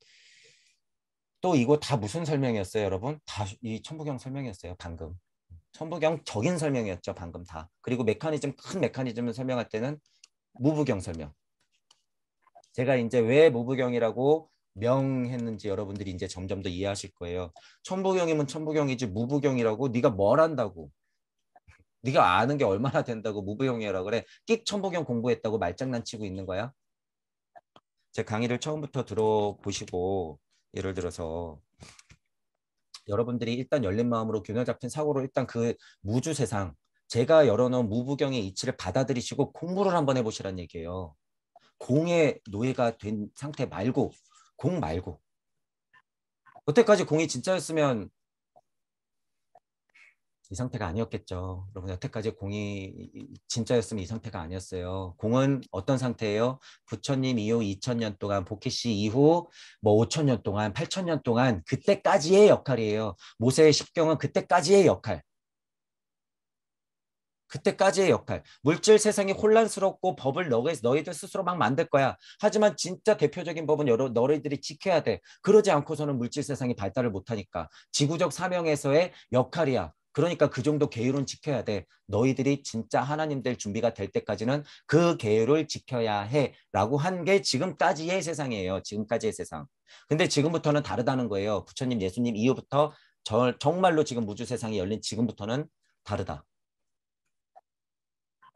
또 이거 다 무슨 설명이었어요, 여러분? 다 이 천부경 설명이었어요, 방금. 천부경적인 설명이었죠, 방금 다. 그리고 메커니즘, 큰 메커니즘을 설명할 때는 무부경 설명. 제가 이제 왜 무부경이라고 명했는지 여러분들이 이제 점점 더 이해하실 거예요. 천부경이면 천부경이지 무부경이라고 네가 뭘 안다고. 네가 아는 게 얼마나 된다고 무부경이라고 그래. 끽 천부경 공부했다고 말장난치고 있는 거야. 제 강의를 처음부터 들어보시고 예를 들어서 여러분들이 일단 열린 마음으로 균형 잡힌 사고로 일단 그 무주 세상 제가 열어놓은 무부경의 이치를 받아들이시고 공부를 한번 해보시란 얘기예요. 공의 노예가 된 상태 말고 공 말고 여태까지 공이 진짜였으면 이 상태가 아니었겠죠. 여러분 여태까지 공이 진짜였으면 이 상태가 아니었어요. 공은 어떤 상태예요? 부처님 이후 2000년 동안 보키시 이후 뭐 5000년 동안 8000년 동안 그때까지의 역할이에요. 모세의 십경은 그때까지의 역할. 그때까지의 역할. 물질 세상이 혼란스럽고 법을 너희들 스스로 막 만들 거야. 하지만 진짜 대표적인 법은 너희들이 지켜야 돼. 그러지 않고서는 물질 세상이 발달을 못하니까. 지구적 사명에서의 역할이야. 그러니까 그 정도 계율은 지켜야 돼. 너희들이 진짜 하나님 될 준비가 될 때까지는 그 계율을 지켜야 해. 라고 한 게 지금까지의 세상이에요. 지금까지의 세상. 근데 지금부터는 다르다는 거예요. 부처님, 예수님 이후부터 정말로 지금 무주 세상이 열린 지금부터는 다르다.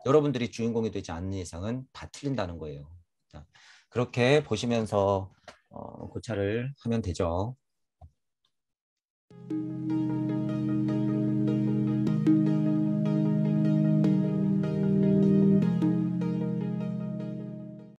여러분들이 주인공이 되지 않는 이상은 다 틀린다는 거예요. 자, 그렇게 보시면서 고찰을 하면 되죠.